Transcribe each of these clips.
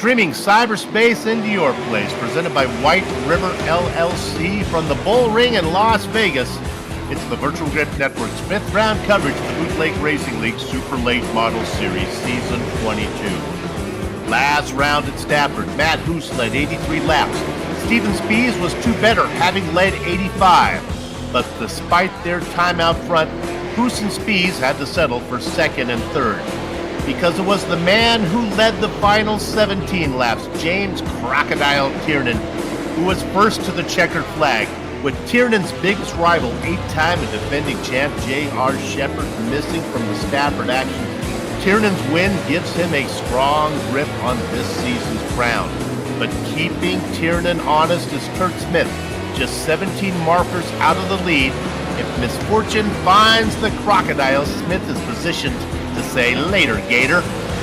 Streaming cyberspace into your place, presented by Whiteriver LLC from the Bullring in Las Vegas. It's the Virtual Grip Network's fifth round coverage of the Bootleg Racing League Super Late Model Series Season 22. Last round at Stafford, Matt Hoos led 83 laps. Steven Spies was two better, having led 85. But despite their time out front, Hoos and Spies had to settle for second and third. Because it was the man who led the final 17 laps, James Crocodile Tiernan, who was first to the checkered flag. With Tiernan's biggest rival, eight-time and defending champ J.R. Shepherd, missing from the Stafford action, Tiernan's win gives him a strong grip on this season's crown. But keeping Tiernan honest is Kurt Smith, just 17 markers out of the lead. If misfortune finds the Crocodile, Smith is positioned to say later, Gator.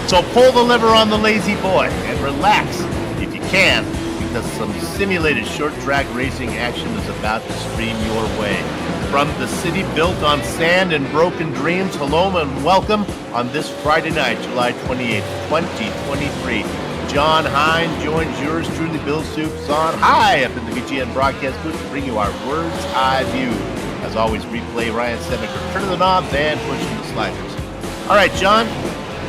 So pull the lever on the lazy boy and relax if you can, because some simulated short track racing action is about to stream your way. From the city built on sand and broken dreams, hello and welcome on this Friday night, July 28th, 2023. John Hine joins yours truly, Bill Soups, on high up in the VGN broadcast booth to bring you our bird's eye view. As always, replay Ryan Seneker, turning the knobs and pushing the sliders. All right, John,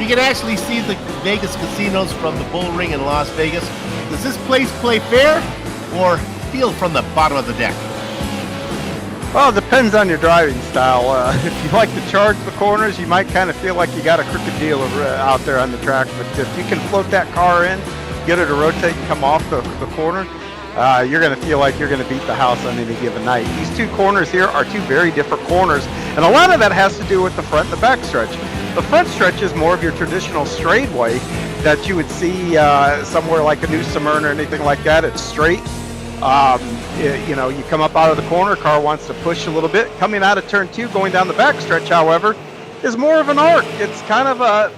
you can actually see the Vegas casinos from the Bullring in Las Vegas. Does this place play fair or feel from the bottom of the deck? Well, it depends on your driving style. If you like to charge the corners, you might kind of feel like you got a crooked deal out there on the track. But if you can float that car in, get her to rotate and come off the corner, you're going to feel like you're going to beat the house on any given night. These two corners here are two very different corners, and a lot of that has to do with the front and the back stretch. The front stretch is more of your traditional straightaway that you would see somewhere like a New Smyrna or anything like that. It's straight. You come up out of the corner, car wants to push a little bit. Coming out of turn two, going down the back stretch, however, is more of an arc. It's kind of a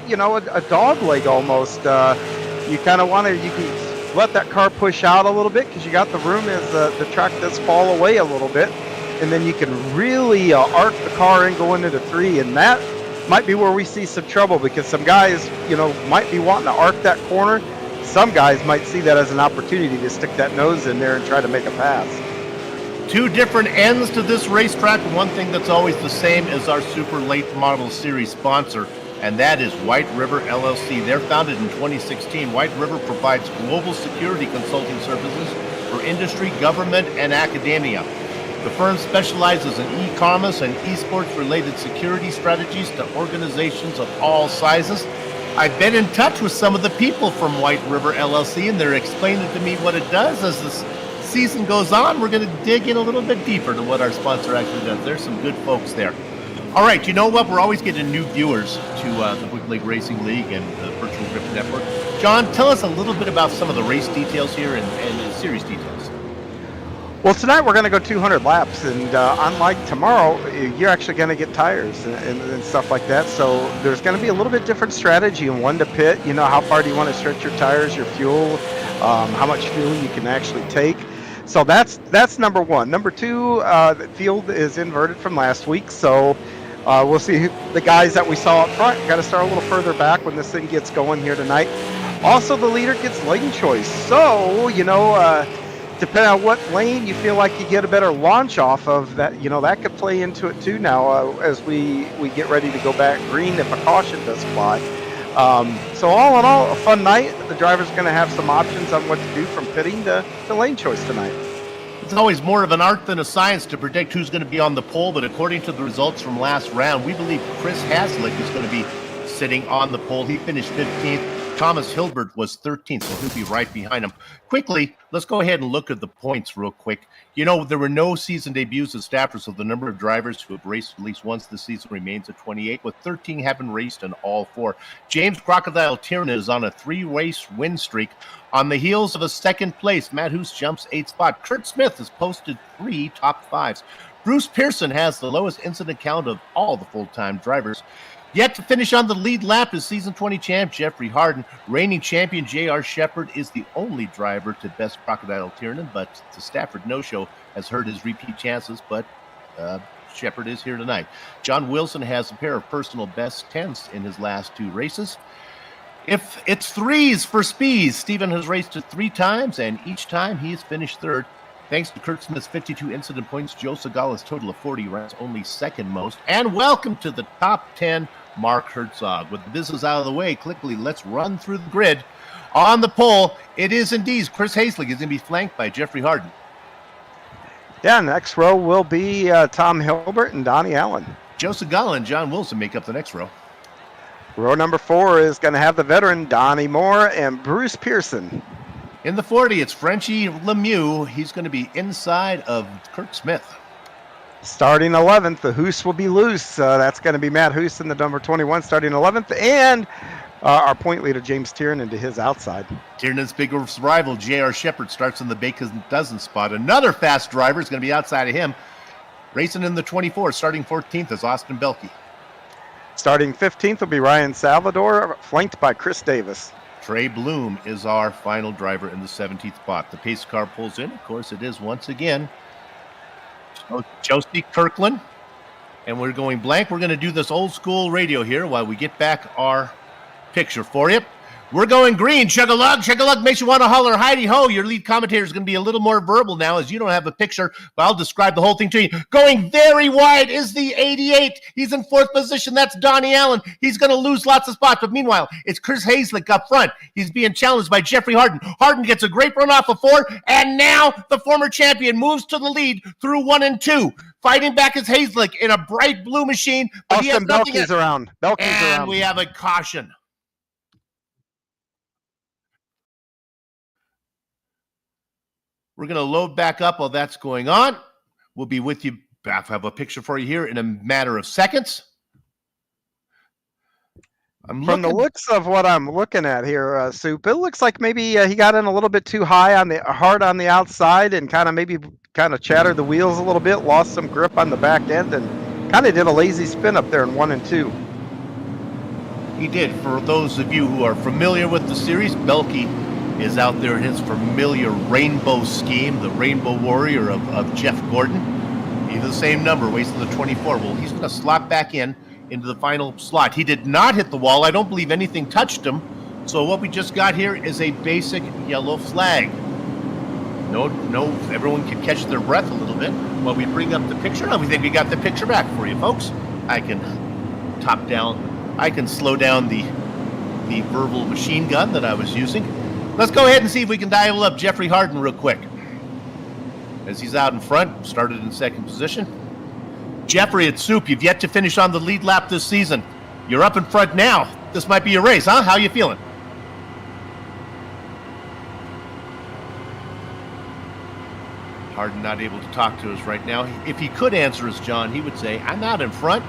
dog leg almost. You kind of want to, you can let that car push out a little bit because you got the room as the track does fall away a little bit. And then you can really arc the car in going into three, and that might be where we see some trouble because some guys, might be wanting to arc that corner. Some guys might see that as an opportunity to stick that nose in there and try to make a pass. Two different ends to this racetrack. One thing that's always the same is our Super Late Model Series sponsor, and that is Whiteriver LLC. They're founded in 2016. Whiteriver provides global security consulting services for industry, government, and academia. The firm specializes in e-commerce and esports related security strategies to organizations of all sizes. I've been in touch with some of the people from Whiteriver LLC, and they're explaining to me what it does. As this season goes on, we're going to dig in a little bit deeper to what our sponsor actually does. There's some good folks there. All right, you know what? We're always getting new viewers to the Bootleg Racing League and the Virtual Grip Network. John, tell us a little bit about some of the race details here and series details. Well, tonight we're going to go 200 laps, and unlike tomorrow, you're actually going to get tires and stuff like that. So there's going to be a little bit different strategy in when to pit. How far do you want to stretch your tires, your fuel, how much fuel you can actually take. So that's number one. Number two, the field is inverted from last week, so we'll see the guys that we saw up front. Got to start a little further back when this thing gets going here tonight. Also, the leader gets lane choice. So, depending on what lane you feel like you get a better launch off of, that that could play into it too now as we get ready to go back green if a caution does fly. So all in all, a fun night. The driver's going to have some options on what to do from pitting to lane choice tonight. It's always more of an art than a science to predict who's going to be on the pole, but according to the results from last round, we believe Chris Haslick is going to be sitting on the pole. He finished 15th. Thomas Hilbert was 13th, so he'll be right behind him. Quickly, let's go ahead and look at the points real quick. There were no season debuts at Stafford, so the number of drivers who have raced at least once this season remains at 28, with 13 having raced in all four. James Crocodile Tiernan is on a 3-race win streak. On the heels of a second place, Matt Hoos jumps 8th spot. Kurt Smith has posted 3 top 5s. Bruce Pearson has the lowest incident count of all the full-time drivers. Yet to finish on the lead lap is season 20 champ Jeffrey Harden. Reigning champion J.R. Shepherd is the only driver to best Crocodile Tiernan, but the Stafford no-show has hurt his repeat chances, but Shepherd is here tonight. John Wilson has a pair of personal best 10s in his last 2 races. If it's threes for Spees, Stephen has raced it 3 times, and each time he has finished third. Thanks to Kurt Smith's 52 incident points, Joe Segala's total of 40 ranks only second most. And welcome to the top 10, Mark Herzog. With the business out of the way, quickly, let's run through the grid. On the pole, it is indeed Chris Haslick is going to be flanked by Jeffrey Harden. Yeah, next row will be Tom Hilbert and Donnie Allen. Joe Segala and John Wilson make up the next row. Row number 4 is going to have the veteran Donnie Moore and Bruce Pearson. In the 40, it's Frenchie Lemieux. He's going to be inside of Kurt Smith. Starting 11th, the Hoos will be loose. That's going to be Matt Hoos in the number 21 starting 11th. And our point leader, James Tiernan, to his outside. Tiernan's big rival, J.R. Shepard, starts in the Bacon Dozen spot. Another fast driver is going to be outside of him. Racing in the 24, starting 14th is Austin Belke. Starting 15th will be Ryan Salvador, flanked by Chris Davis. Trey Bloom is our final driver in the 17th spot. The pace car pulls in. Of course, it is once again Josie Kirkland. And we're going blank. We're going to do this old school radio here while we get back our picture for you. We're going green. Chug-a-lug makes you want to holler, Heidi-ho. Your lead commentator is going to be a little more verbal now as you don't have a picture, but I'll describe the whole thing to you. Going very wide is the 88. He's in 4th position. That's Donnie Allen. He's going to lose lots of spots, but meanwhile, it's Chris Haslick up front. He's being challenged by Jeffrey Harden. Harden gets a great run off of 4, and now the former champion moves to the lead through 1 and 2. Fighting back is Haslick in a bright blue machine. But Austin Belke's around. And we have a caution. We're going to load back up while that's going on. We'll be with you. I have a picture for you here in a matter of seconds. From the looks of what I'm looking at here, Soup, it looks like maybe he got in a little bit too hard on the outside and kind of chattered the wheels a little bit, lost some grip on the back end, and kind of did a lazy spin up there in 1 and 2. He did. For those of you who are familiar with the series, Belke is out there in his familiar rainbow scheme, the Rainbow Warrior of Jeff Gordon. He's the same number, wasting the 24. Well, he's going to slot back into the final slot. He did not hit the wall. I don't believe anything touched him. So what we just got here is a basic yellow flag. No, everyone can catch their breath a little bit while we bring up the picture. Now we think we got the picture back for you, folks. I can slow down the verbal machine gun that I was using. Let's go ahead and see if we can dial up Jeffrey Harden real quick. As he's out in front, started in 2nd position. Jeffrey, it's Soup. You've yet to finish on the lead lap this season. You're up in front now. This might be your race, huh? How you feeling? Harden not able to talk to us right now. If he could answer us, John, he would say, I'm out in front,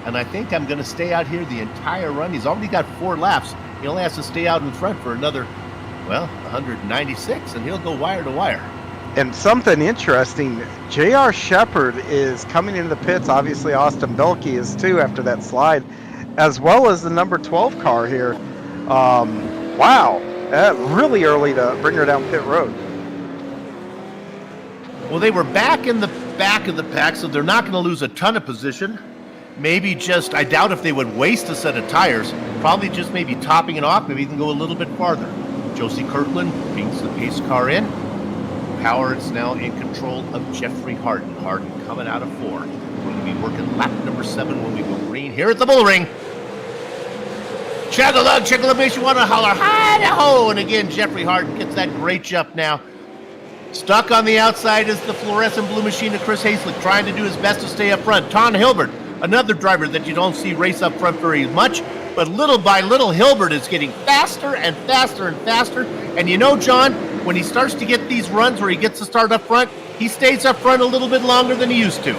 and I think I'm going to stay out here the entire run. He's already got 4 laps. He only has to stay out in front for another 196, and he'll go wire to wire. And something interesting, J.R. Shepard is coming into the pits. Obviously, Austin Belke is too after that slide, as well as the number 12 car here. Wow, really early to bring her down pit road. Well, they were back in the back of the pack, so they're not going to lose a ton of position. Maybe just, I doubt if they would waste a set of tires. Probably just maybe topping it off, maybe even go a little bit farther. Josie Kirkland brings the pace car in. Power is now in control of Jeffrey Harden. Harden coming out of 4. We're going to be working lap number 7 when we go green here at the Bullring. Chug-a-lug makes you want to holler, hi-ho! And again, Jeffrey Harden gets that great jump now. Stuck on the outside is the fluorescent blue machine of Chris Haslick, trying to do his best to stay up front. Tom Hilbert, another driver that you don't see race up front very much, but little by little, Hilbert is getting faster and faster and faster. And you know, John, when he starts to get these runs where he gets to start up front, he stays up front a little bit longer than he used to.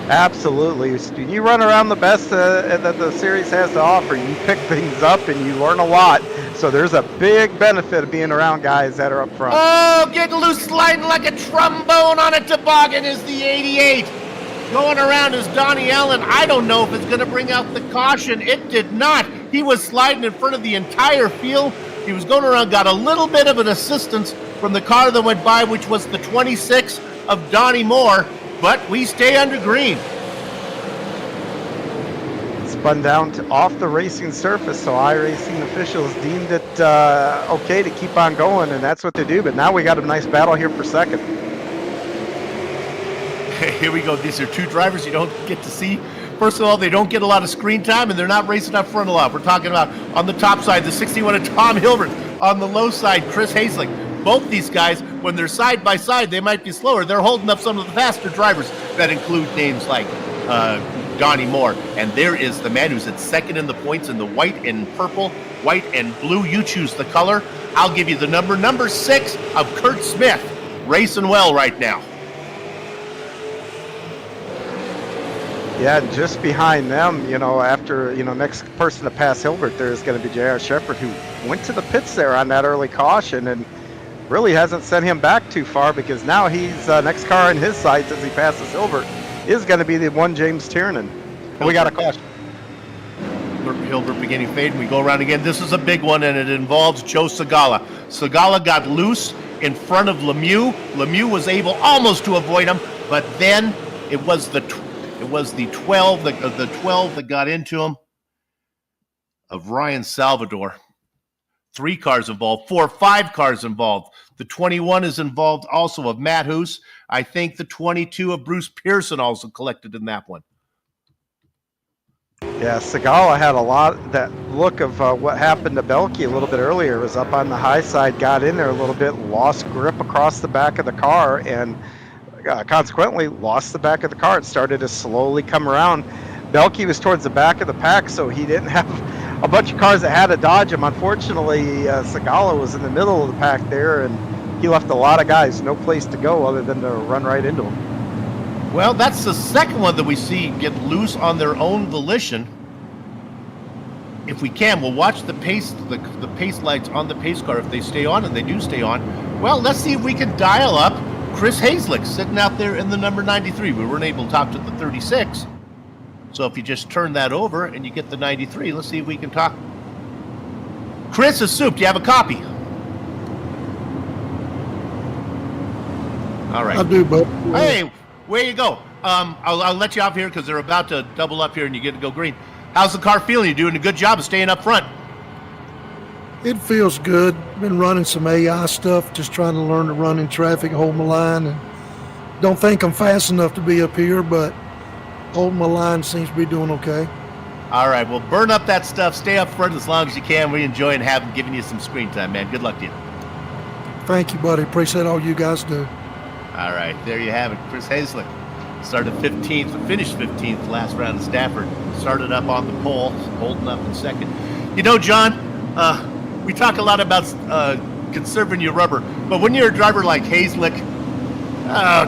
Absolutely. You run around the best that the series has to offer. You pick things up and you learn a lot. So there's a big benefit of being around guys that are up front. Oh, getting loose, sliding like a trombone on a toboggan is the 88. Going around is Donnie Allen. I don't know if it's going to bring out the caution. It did not. He was sliding in front of the entire field. He was going around, got a little bit of an assistance from the car that went by, which was the 26 of Donnie Moore, but we stay under green. spun down off the racing surface, so iRacing officials deemed it okay to keep on going, and that's what they do. But now we got a nice battle here for second. Here we go. These are two drivers you don't get to see. First of all, they don't get a lot of screen time, and they're not racing up front a lot. We're talking about on the top side, the 61 of Tom Hilbert. On the low side, Chris Hazlick. Both these guys, when they're side by side, they might be slower. They're holding up some of the faster drivers that include names like Donnie Moore. And there is the man who's at second in the points in the white and purple, white and blue. You choose the color. I'll give you the number 6 of Kurt Smith. Racing well right now. Yeah, and just behind them, after, next person to pass Hilbert, there's going to be J.R. Shepard, who went to the pits there on that early caution and really hasn't sent him back too far, because now he's next car in his sights as he passes Hilbert is going to be the one James Tiernan. And we got a caution. Hilbert beginning fade, and we go around again. This is a big one, and it involves Joe Segala. Segala got loose in front of Lemieux. Lemieux was able almost to avoid him, but then it was the 12 that got into him of Ryan Salvador. 3 cars involved, 5 cars involved. The 21 is involved also of Matt Hoos. I think the 22 of Bruce Pearson also collected in that one. Yeah, Segala had a lot, that look of what happened to Belkey a little bit earlier. Was up on the high side, got in there a little bit, lost grip across the back of the car, and consequently lost the back of the car. It started to slowly come around. Belkey was towards the back of the pack, so he didn't have a bunch of cars that had to dodge him. Unfortunately, Segala was in the middle of the pack there, and he left a lot of guys no place to go other than to run right into him. Well, that's the second one that we see get loose on their own volition. If we can, we'll watch the pace lights on the pace car if they stay on, and they do stay on. Well, let's see if we can dial up Chris Hazlick sitting out there in the number 93. We weren't able to talk to the 36. So if you just turn that over and you get the 93, let's see if we can talk. Chris is soup. Do you have a copy? All right. I do, but Hey, where you go? I'll let you off here because they're about to double up here and you get to go green. How's the car feeling? You doing a good job of staying up front? it feels good. Been running some AI stuff, just trying to learn to run in traffic, hold my line, and don't think I'm fast enough to be up here, but holding my line seems to be doing okay. All right, well, burn up that stuff. Stay up front as long as you can. We enjoy and have giving you some screen time, man. Good luck to you. Thank you, buddy. Appreciate all you guys do. All right, there you have it. Chris Hazlick started 15th, finished 15th last round at Stafford. Started up on the pole, holding up in second. You know, John, we talk a lot about conserving your rubber, but when you're a driver like Hazlick,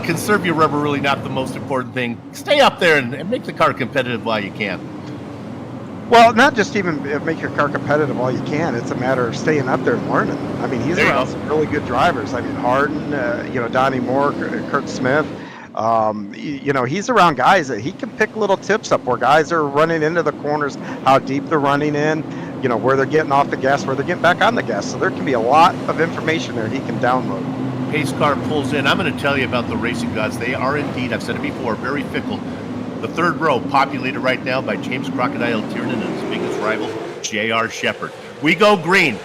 conserve your rubber really not the most important thing. Stay up there and make the car competitive while you can. Well, not just even make your car competitive while you can. It's a matter of staying up there and learning. I mean, he's around some really good drivers. I mean, Harden, Donnie Moore, Kurt Smith. He's around guys that he can pick little tips up where guys are running into the corners, how deep they're running in, where they're getting off the gas, where they're getting back on the gas. So there can be a lot of information there he can download. Pace car pulls in. I'm going to tell you about the racing gods. They are indeed, I've said it before, very fickle. The third row populated right now by James Crocodile Tiernan and his biggest rival, J.R. Shepard. We go green.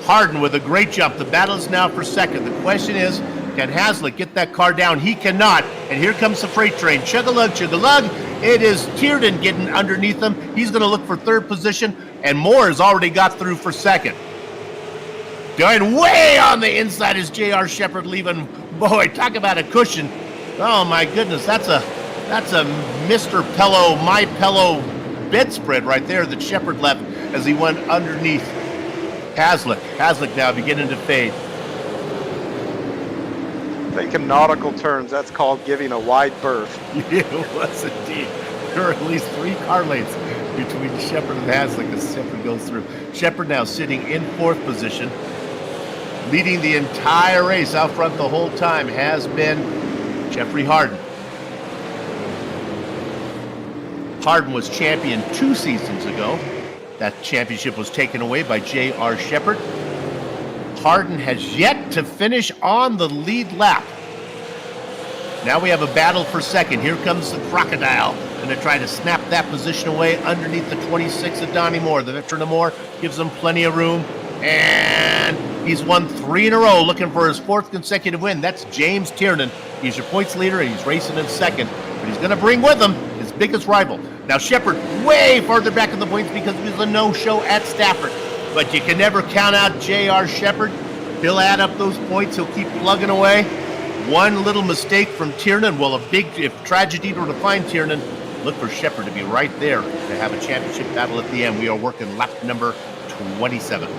Harden with a great jump. The battle is now for second. The question is, can Hazlitt get that car down? He cannot. And here comes the freight train. Chug-a-lug, chug-a-lug. It is Tiernan getting underneath him. He's going to look for third position, and Moore has already got through for second. Going way on the inside is J.R. Shepard leaving. Boy, talk about a cushion. Oh, my goodness. That's a Mr. Pillow, My Pillow bedspread right there that Shepard left as he went underneath Hazlitt. Hazlitt now beginning to fade. Thinking nautical terms, that's called giving a wide berth. It was indeed. There are at least 3 car lanes between Shepard and Hazlitt as Shepard goes through. Shepard now sitting in 4th position, leading the entire race out front the whole time has been Jeffrey Harden. Harden was champion 2 seasons ago. That championship was taken away by J.R. Shepard. Harden has yet to finish on the lead lap. Now we have a battle for second. Here comes the Crocodile. Going to try to snap that position away underneath the 26 of Donnie Moore. The veteran of Moore gives him plenty of room. And he's won 3 in a row, looking for his 4th consecutive win. That's James Tiernan. He's your points leader, and he's racing in 2nd. But he's going to bring with him his biggest rival. Now, Shepard way farther back in the points because he was a no-show at Stafford. But you can never count out J.R. Shepard. He'll add up those points. He'll keep plugging away. One little mistake from Tiernan. Well, if tragedy were to find Tiernan, look for Shepard to be right there to have a championship battle at the end. We are working lap number 27.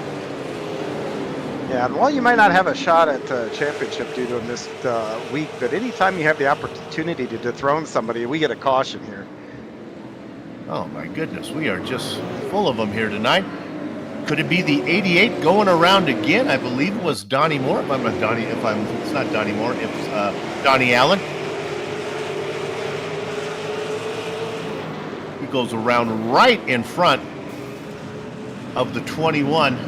Yeah, and while you might not have a shot at championship due to a missed week, but anytime you have the opportunity to dethrone somebody, we get a caution here. Oh my goodness, we are just full of them here tonight. Could it be the 88 going around again? I believe it was Donnie Moore. It's not Donnie Moore, it's Donnie Allen. He goes around right in front of the 21.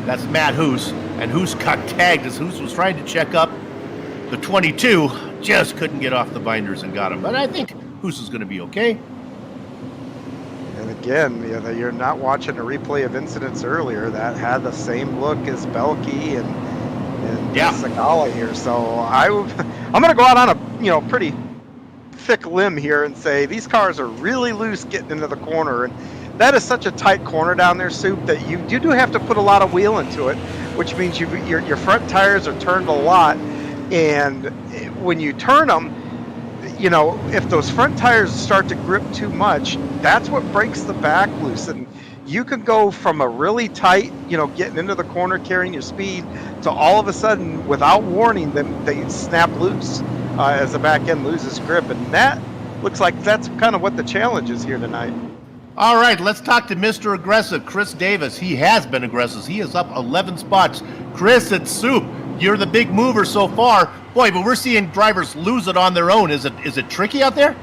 That's Matt Hoos, and Hoos got tagged as Hoos was trying to check up. The 22 just couldn't get off the binders and got him. But I think Hoos is going to be okay. And again, you're not watching a replay of incidents earlier that had the same look as Belkey and Sagala here. So I'm going to go out on a pretty thick limb here and say these cars are really loose getting into the corner, and that is such a tight corner down there, Soup, that you do have to put a lot of wheel into it, which means your front tires are turned a lot, and when you turn them, if those front tires start to grip too much, that's what breaks the back loose, and you can go from a really tight, getting into the corner, carrying your speed, to all of a sudden, without warning, they snap loose as the back end loses grip, and that looks like that's kind of what the challenge is here tonight. All right, let's talk to Mr. Aggressive, Chris Davis. He has been aggressive. He is up 11 spots. Chris, it's Soup. You're the big mover so far. Boy, but we're seeing drivers lose it on their own. Is it tricky out there?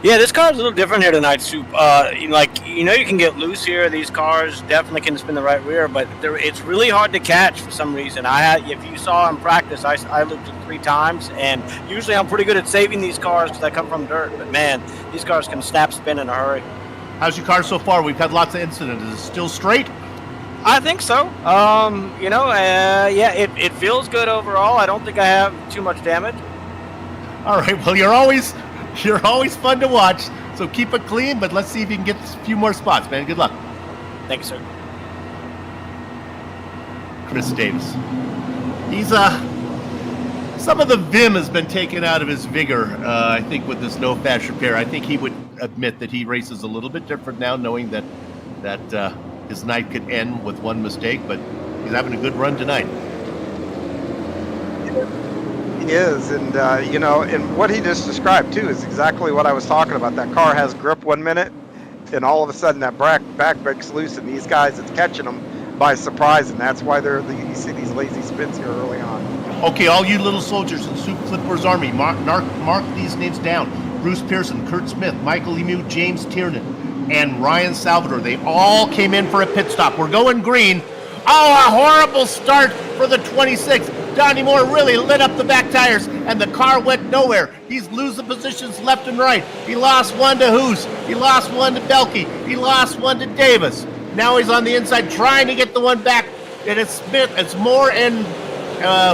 Yeah, this car is a little different here tonight, Soup. You can get loose here. These cars definitely can spin the right rear, but it's really hard to catch for some reason. If you saw in practice, I looped it 3 times, and usually I'm pretty good at saving these cars because I come from dirt. But man, these cars can snap spin in a hurry. How's your car so far? We've had lots of incidents. Is it still straight? I think so. It feels good overall. I don't think I have too much damage. All right. Well, you're always fun to watch. So keep it clean, but let's see if you can get a few more spots, man. Good luck. Thank you, sir. Chris Davis. He's some of the vim has been taken out of his vigor. I think with this no fast repair, I think he would admit that he races a little bit different now, knowing that his night could end with one mistake, but he's having a good run tonight. He is, and and what he just described too is exactly what I was talking about. That car has grip 1 minute, and all of a sudden that back breaks loose, and these guys, it's catching them by surprise, and that's why you see these lazy spins here early on. Okay, all you little soldiers in Soup Clippers Army, mark these names down. Bruce Pearson, Kurt Smith, Michael Emu, James Tiernan, and Ryan Salvador. They all came in for a pit stop. We're going green. Oh, a horrible start for the 26. Donnie Moore really lit up the back tires, and the car went nowhere. He's losing positions left and right. He lost one to Hoos. He lost one to Belkey. He lost one to Davis. Now he's on the inside trying to get the one back. And it's Smith, it's Moore and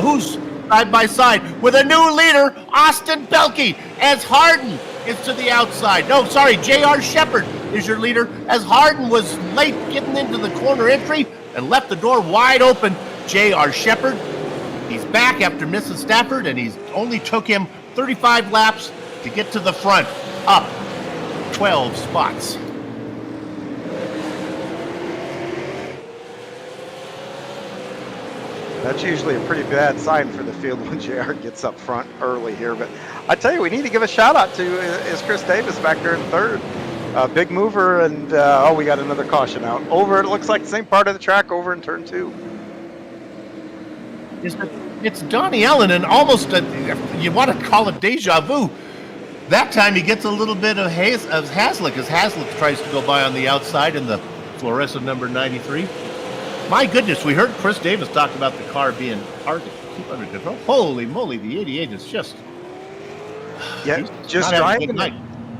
Hoos side by side with a new leader, Austin Belkey, as Harden is to the outside. No, sorry, J.R. Shepard is your leader, as Harden was late getting into the corner entry and left the door wide open. J.R. Shepard, he's back after missing Stafford, and he's only took him 35 laps to get to the front, up 12 spots. That's usually a pretty bad sign for the field when JR gets up front early here. But I tell you, we need to give a shout out to is Chris Davis back there in third. Big mover, and we got another caution out. Over, it looks like the same part of the track over in turn 2. It's Donnie Allen, and almost, you want to call it deja vu. That time he gets a little bit of Haslick, as Haslick tries to go by on the outside in the fluorescent number 93. My goodness, we heard Chris Davis talk about the car being hard to keep under control. Holy moly, the 88 is just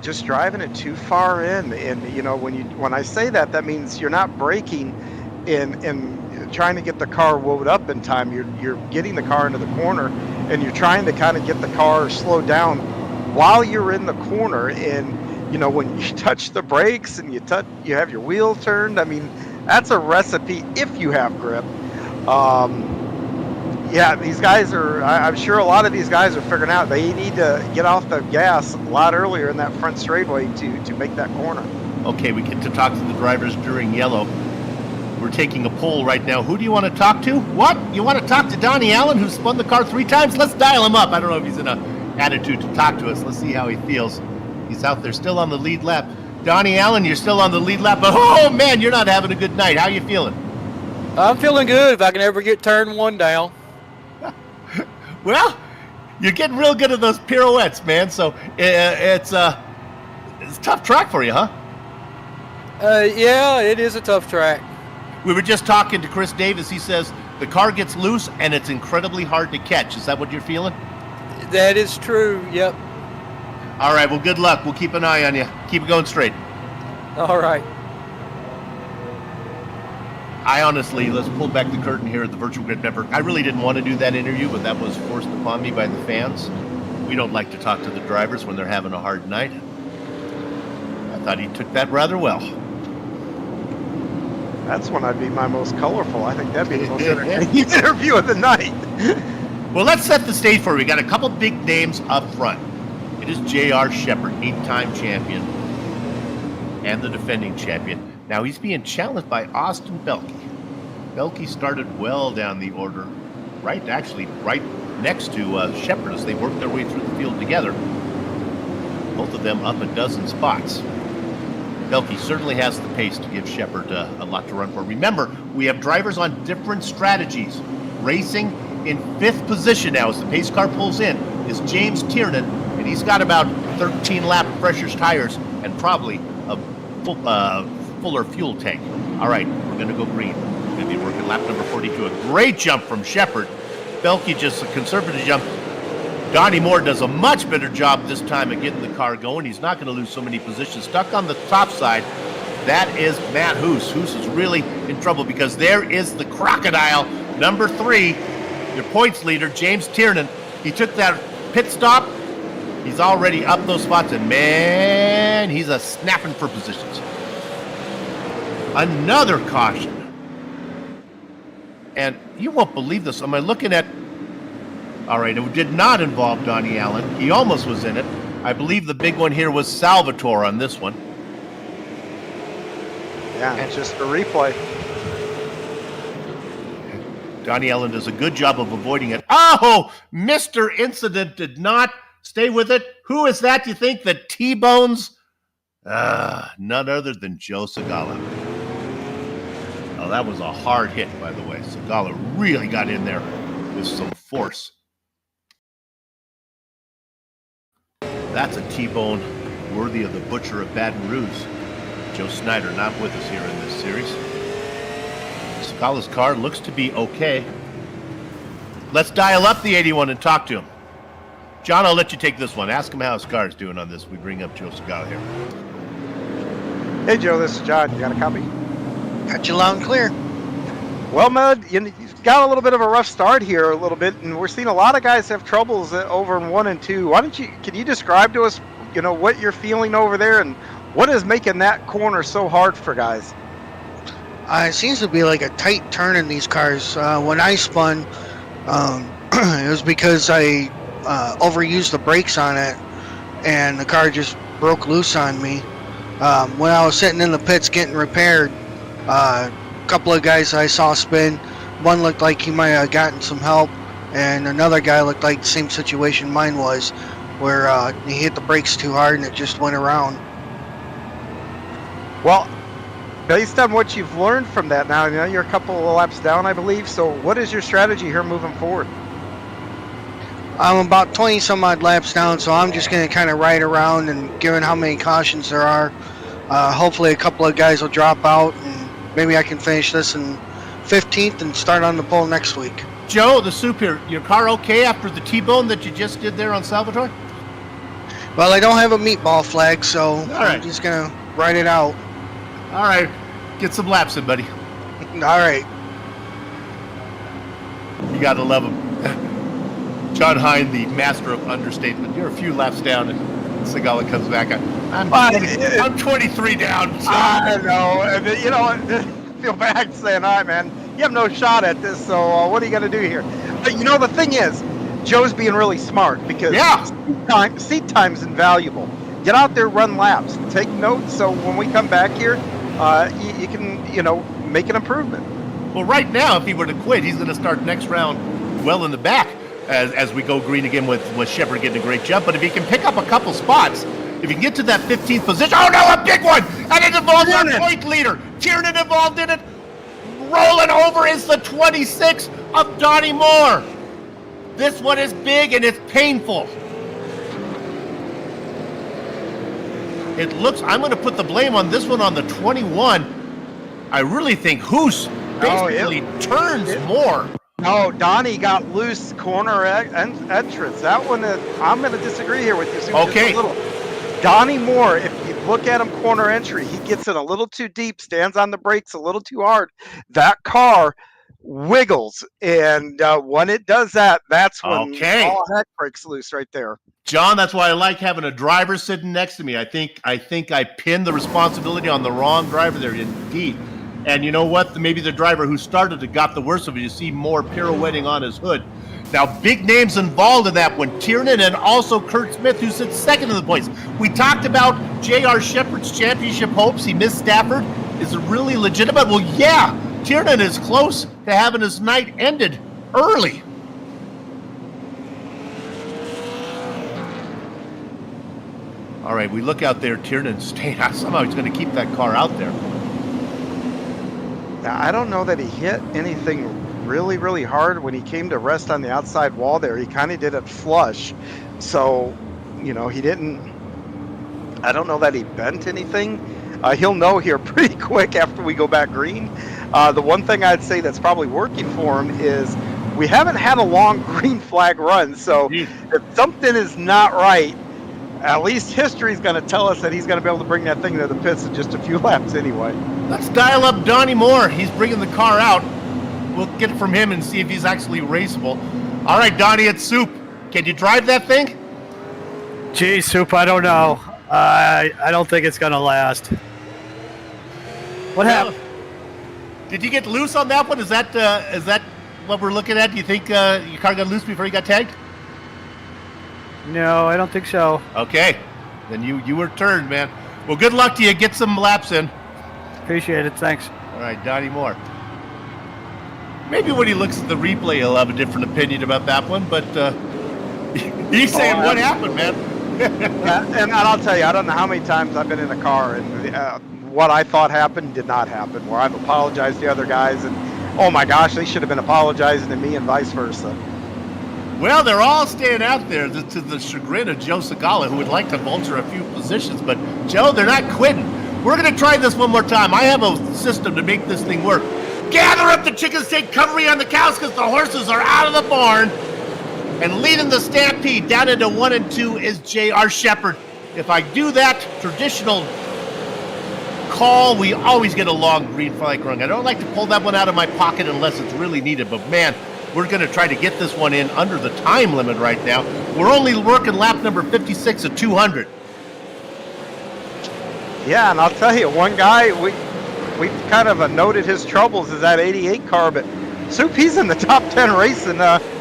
just driving it too far in. And, you know, when I say that, that means you're not braking and trying to get the car woed up in time. You're getting the car into the corner, and you're trying to kind of get the car slowed down while you're in the corner. And, you know, when you touch the brakes and you have your wheel turned, I mean, that's a recipe if you have grip. Yeah, these guys I'm sure a lot of these guys are figuring out they need to get off the gas a lot earlier in that front straightaway to make that corner. Okay, we get to talk to the drivers during yellow. We're taking a poll right now. Who do you want to talk to? What? You want to talk to Donnie Allen, who spun the car 3 times? Let's dial him up. I don't know if he's in an attitude to talk to us. Let's see how he feels. He's out there still on the lead lap. Donnie Allen, you're still on the lead lap, but oh man, you're not having a good night. How you feeling? I'm feeling good if I can ever get turn 1 down. Well, you're getting real good at those pirouettes, man. So it's a tough track for you, huh? Yeah, it is a tough track. We were just talking to Chris Davis. He says the car gets loose and it's incredibly hard to catch. Is that what you're feeling? That is true, yep. All right, well, good luck. We'll keep an eye on you. Keep it going straight. All right. I honestly, let's pull back the curtain here at the Virtual Grid Network. I really didn't want to do that interview, but that was forced upon me by the fans. We don't like to talk to the drivers when they're having a hard night. I thought he took that rather well. That's when I'd be my most colorful. I think that'd be the most entertaining interview of the night. Well, let's set the stage for it. We got a couple big names up front. It is J.R. Shepard, 8-time champion and the defending champion. Now he's being challenged by Austin Belke. Belke started well down the order, right next to Shepard as they worked their way through the field together. Both of them up a dozen spots. Belke certainly has the pace to give Shepard a lot to run for. Remember, we have drivers on different strategies. Racing in 5th position now as the pace car pulls in is James Tiernan, and he's got about 13 lap pressures tires and probably a fuller fuel tank. All right, we're going to go green. We're going to be working lap number 42. A great jump from Shepard. Belke just a conservative jump. Donnie Moore does a much better job this time of getting the car going. He's not going to lose so many positions. Stuck on the top side, that is Matt Hoos. Hoos is really in trouble because there is the crocodile, number 3, your points leader, James Tiernan. He took that pit stop. He's already up those spots, and man, he's a snapping for positions. Another caution. And you won't believe this. Am I looking at... All right, it did not involve Donnie Allen. He almost was in it. I believe the big one here was Salvatore on this one. Yeah, it's just a replay. Donnie Allen does a good job of avoiding it. Oh, Mr. Incident did not stay with it. Who is that, you think, that T-bones? None other than Joe Segala. Oh, that was a hard hit, by the way. Segala really got in there with some force. That's a T-bone worthy of the Butcher of Baton Rouge. Joe Snyder not with us here in this series. Segala's car looks to be okay. Let's dial up the 81 and talk to him. John, I'll let you take this one. Ask him how his car is doing on this. We bring up Joe Segala here. Hey, Joe, this is John. You got a copy? Got you loud and clear. Well, Mud, you've got a little bit of a rough start here a little bit, and we're seeing a lot of guys have troubles over in 1 and 2. Can you describe to us, what you're feeling over there, and what is making that corner so hard for guys? It seems to be like a tight turn in these cars. When I spun, it was because I overused the brakes on it, and the car just broke loose on me. When I was sitting in the pits getting repaired, a couple of guys I saw spin. One looked like he might have gotten some help, and another guy looked like the same situation mine was, where he hit the brakes too hard and it just went around. Well, based on what you've learned from that now, you're a couple of laps down, I believe. So what is your strategy here moving forward? I'm about 20 some odd laps down, so I'm just going to kind of ride around, and given how many cautions there are, hopefully a couple of guys will drop out, and maybe I can finish this in 15th and start on the pole next week. Joe, the soup here, your car okay after the T-bone that you just did there on Salvatore? Well, I don't have a meatball flag, so right. I'm just going to ride it out. All right. Get some laps in, buddy. All right. You got to love him. John Hine, the master of understatement. You're a few laps down, and Segala comes back. I'm 23 down. So. I know. And, you know, I feel bad saying, all right, man, you have no shot at this, so what are you going to do here? But, you know, the thing is, Joe's being really smart because seat time's invaluable. Get out there, run laps, take notes, so when we come back here, you can, you know, make an improvement. Well, right now, if he were to quit, he's going to start next round well in the back as we go green again with Shepard getting a great jump. But if he can pick up a couple spots, if he can get to that 15th position, oh no, a big one! And it involves our point leader. Tiernan involved in it. Rolling over is the 26 of Donnie Moore. This one is big and it's painful. It looks, I'm going to put the blame on this one on the 21. I really think Hoos basically turns more. No, Donnie got loose corner entrance. That one, I'm going to disagree here with you. So okay. Donnie Moore, if you look at him corner entry, he gets in a little too deep, stands on the brakes a little too hard. That car wiggles, and when it does that, that's when all heck breaks loose right there. John, that's why I like having a driver sitting next to me. I think I pinned the responsibility on the wrong driver there, indeed. And you know what? Maybe the driver who started it got the worst of it. You see more pirouetting on his hood. Now, big names involved in that one. Tiernan and also Kurt Smith, who sits second in the points. We talked about J.R. Shepard's championship hopes. He missed Stafford. Is it really legitimate? Well, yeah. Tiernan is close to having his night ended early. All right, we look out there. Tiernan staying out. Somehow he's going to keep that car out there. Now, I don't know that he hit anything really, really hard when he came to rest on the outside wall there. He kind of did it flush. So, you know, he didn't, I don't know that he bent anything. He'll know here pretty quick after we go back green. The one thing I'd say that's probably working for him is we haven't had a long green flag run. So if something is not right, at least history is going to tell us that he's going to be able to bring that thing to the pits in just a few laps anyway. Let's dial up Donnie Moore. He's bringing the car out. We'll get it from him and see if he's actually raceable. All right, Donnie, it's Soup. Can you drive that thing? Gee, Soup, I don't know. I don't think it's going to last. What happened? Did you get loose on that one? Is that what we're looking at? Do you think your car got loose before you got tagged? No, I don't think so. Okay, then you were turned, man. Well, good luck to you. Get some laps in. Appreciate it. Thanks. All right, Donnie Moore. Maybe when he looks at the replay, he'll have a different opinion about that one, but he's saying, what happened, man? And I'll tell you, I don't know how many times I've been in a car and what I thought happened did not happen, where I've apologized to other guys and, oh my gosh, they should have been apologizing to me and vice versa. Well, they're all staying out there to the chagrin of Joe Segala, who would like to vulture a few positions, but Joe, they're not quitting. We're going to try this one more time. I have a system to make this thing work. Gather up the chickens, take covering on the cows because the horses are out of the barn. And leading the stampede down into 1 and 2 is J.R. Shepard. If I do that traditional call, we always get a long green flag run. I don't like to pull that one out of my pocket unless it's really needed, but man, we're going to try to get this one in under the time limit right now. We're only working lap number 56 at 200. Yeah, and I'll tell you, one guy, we kind of noted his troubles is that 88 car, but Soup, he's in the top 10 racing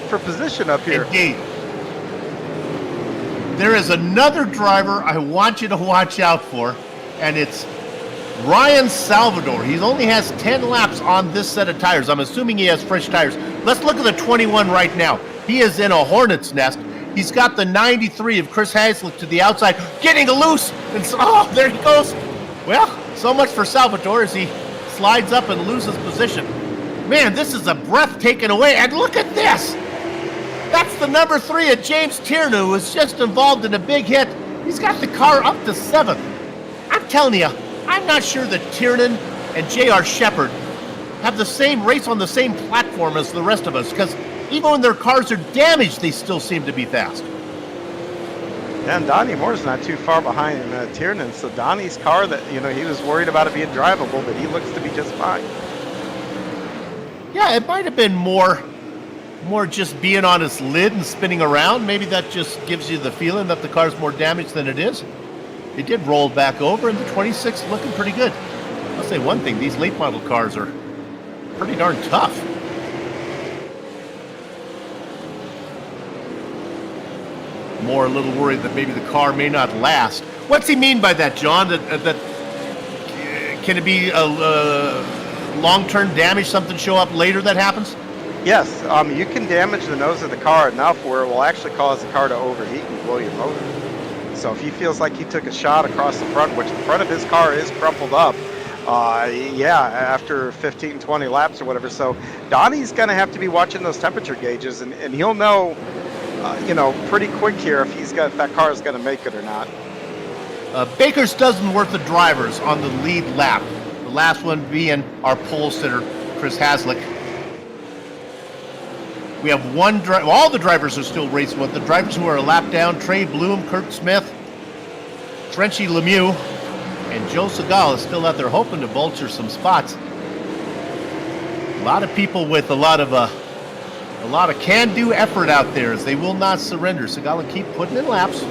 for position up here. Indeed. There is another driver I want you to watch out for, and it's Ryan Salvador. He only has 10 laps on this set of tires. I'm assuming he has fresh tires. Let's look at the 21 right now. He is in a hornet's nest. He's got the 93 of Chris Haslick to the outside, getting loose. And oh, there he goes. Well, so much for Salvador as he slides up and loses position. Man, this is a breath taken away. And look at this. That's the number 3 of James Tiernan, who was just involved in a big hit. He's got the car up to 7th. I'm telling you, I'm not sure that Tiernan and J.R. Shepard have the same race on the same platform as the rest of us, because even when their cars are damaged, they still seem to be fast. And Donnie Moore's not too far behind Tiernan, so Donnie's car that, he was worried about it being drivable, but he looks to be just fine. Yeah, it might have been more just being on its lid and spinning around. Maybe that just gives you the feeling that the car's more damaged than it is. It did roll back over, and the 26 looking pretty good. I'll say one thing, these late model cars are pretty darn tough. More a little worried that maybe the car may not last. What's he mean by that, John? That can it be a long-term damage, something show up later that happens? Yes, you can damage the nose of the car enough where it will actually cause the car to overheat and blow your motor. So if he feels like he took a shot across the front, which the front of his car is crumpled up, after 15, 20 laps or whatever. So Donnie's going to have to be watching those temperature gauges, and he'll know, pretty quick here if that car is going to make it or not. Baker's dozen worth of drivers on the lead lap. The last one being our pole sitter, Chris Haslick. We have one driver. All the drivers are still racing with the drivers who are a lap down: Trey Bloom, Kurt Smith, Trenchy Lemieux, and Joe Segal is still out there hoping to vulture some spots. A lot of people with a lot of can-do effort out there, as they will not surrender. Segal will keep putting in laps.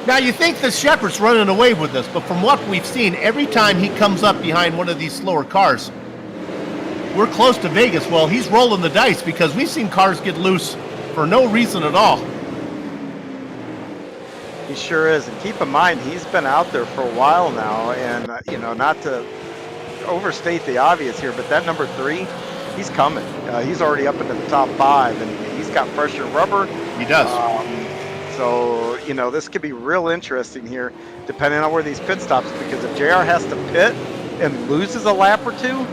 Now you think the Shepherd's running away with this, but from what we've seen, every time he comes up behind one of these slower cars, we're close to Vegas. Well, he's rolling the dice because we've seen cars get loose for no reason at all. He sure is. And keep in mind, he's been out there for a while now. And, not to overstate the obvious here, but that number 3, he's coming. He's already up into the top 5, and he's got fresher rubber. He does. So, this could be real interesting here, depending on where these pit stops, because if JR has to pit and loses a lap or two,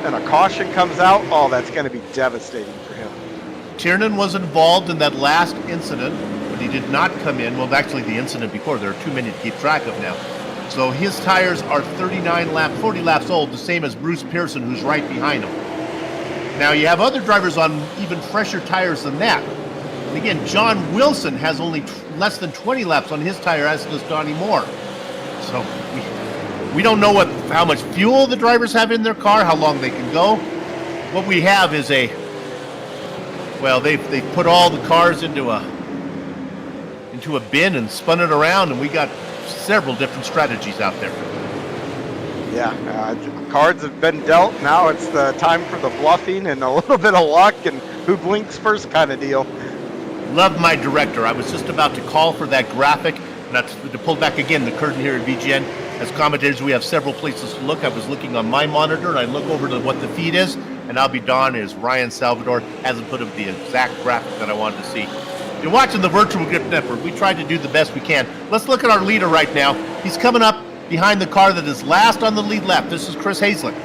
and a caution comes out, that's going to be devastating for him. Tiernan was involved in that last incident, but he did not come in. Well, actually, the incident before, there are too many to keep track of now. So his tires are 40 laps old, the same as Bruce Pearson, who's right behind him. Now, you have other drivers on even fresher tires than that. And again, John Wilson has only less than 20 laps on his tire, as does Donnie Moore. So we don't know how much fuel the drivers have in their car, how long they can go. What we have is they've put all the cars into a bin and spun it around, and we got several different strategies out there. Yeah, cards have been dealt. Now it's the time for the bluffing and a little bit of luck and who blinks first kind of deal. Love my director. I was just about to call for that graphic, not to pull back again the curtain here at VGN. As commentators, we have several places to look. I was looking on my monitor, and I look over to what the feed is, and I'll be darned as Ryan Salvador hasn't put up the exact graphic that I wanted to see. You're watching the Virtual Grip Network. We tried to do the best we can. Let's look at our leader right now. He's coming up behind the car that is last on the lead lap. This is Chris Haslick.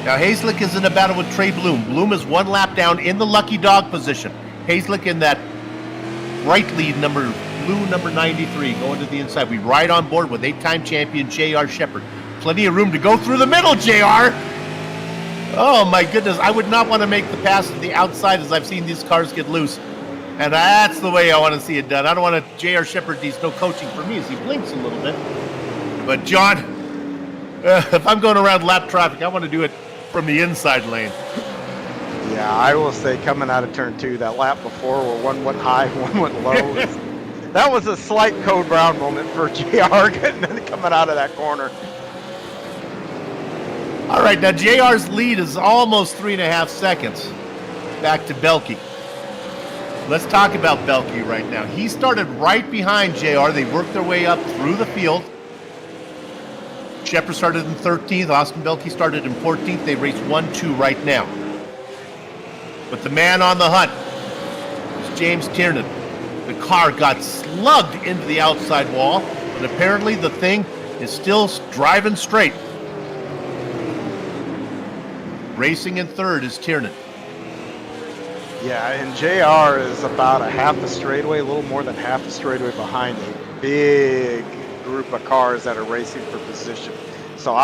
Now, Haslick is in a battle with Trey Bloom. Bloom is 1 lap down in the lucky dog position. Haslick in that right lead blue number 93 going to the inside. We ride on board with 8-time champion J.R. Shepherd. Plenty of room to go through the middle, J.R. Oh my goodness, I would not want to make the pass to the outside as I've seen these cars get loose. And that's the way I want to see it done. I don't want to J.R. Shepherd needs no coaching for me as he blinks a little bit. But John, if I'm going around lap traffic, I want to do it from the inside lane. Yeah, I will say coming out of turn 2, that lap before where one went high, one went low. That was a slight Code Brown moment for JR coming out of that corner. All right, now JR's lead is almost 3.5 seconds back to Belke. Let's talk about Belke right now. He started right behind JR. They worked their way up through the field. Shepherd started in 13th. Austin Belke started in 14th. They raced 1-2 right now. But the man on the hunt is James Tiernan. The car got slugged into the outside wall, but apparently the thing is still driving straight. Racing in 3rd is Tiernan. Yeah, and JR is about a half a straightaway, a little more than half a straightaway behind a big group of cars that are racing for position. So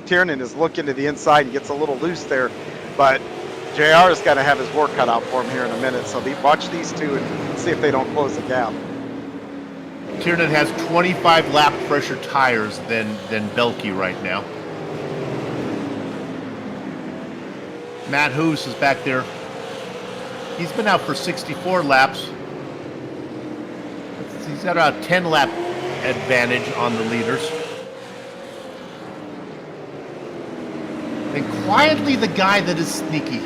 Tiernan is looking to the inside. He gets a little loose there, but JR's got to have his work cut out for him here in a minute. So watch these two and see if they don't close the gap. Tiernan has 25 lap pressure tires than Belke right now. Matt Hoos is back there. He's been out for 64 laps. He's got about 10 lap advantage on the leaders. And quietly, the guy that is sneaky.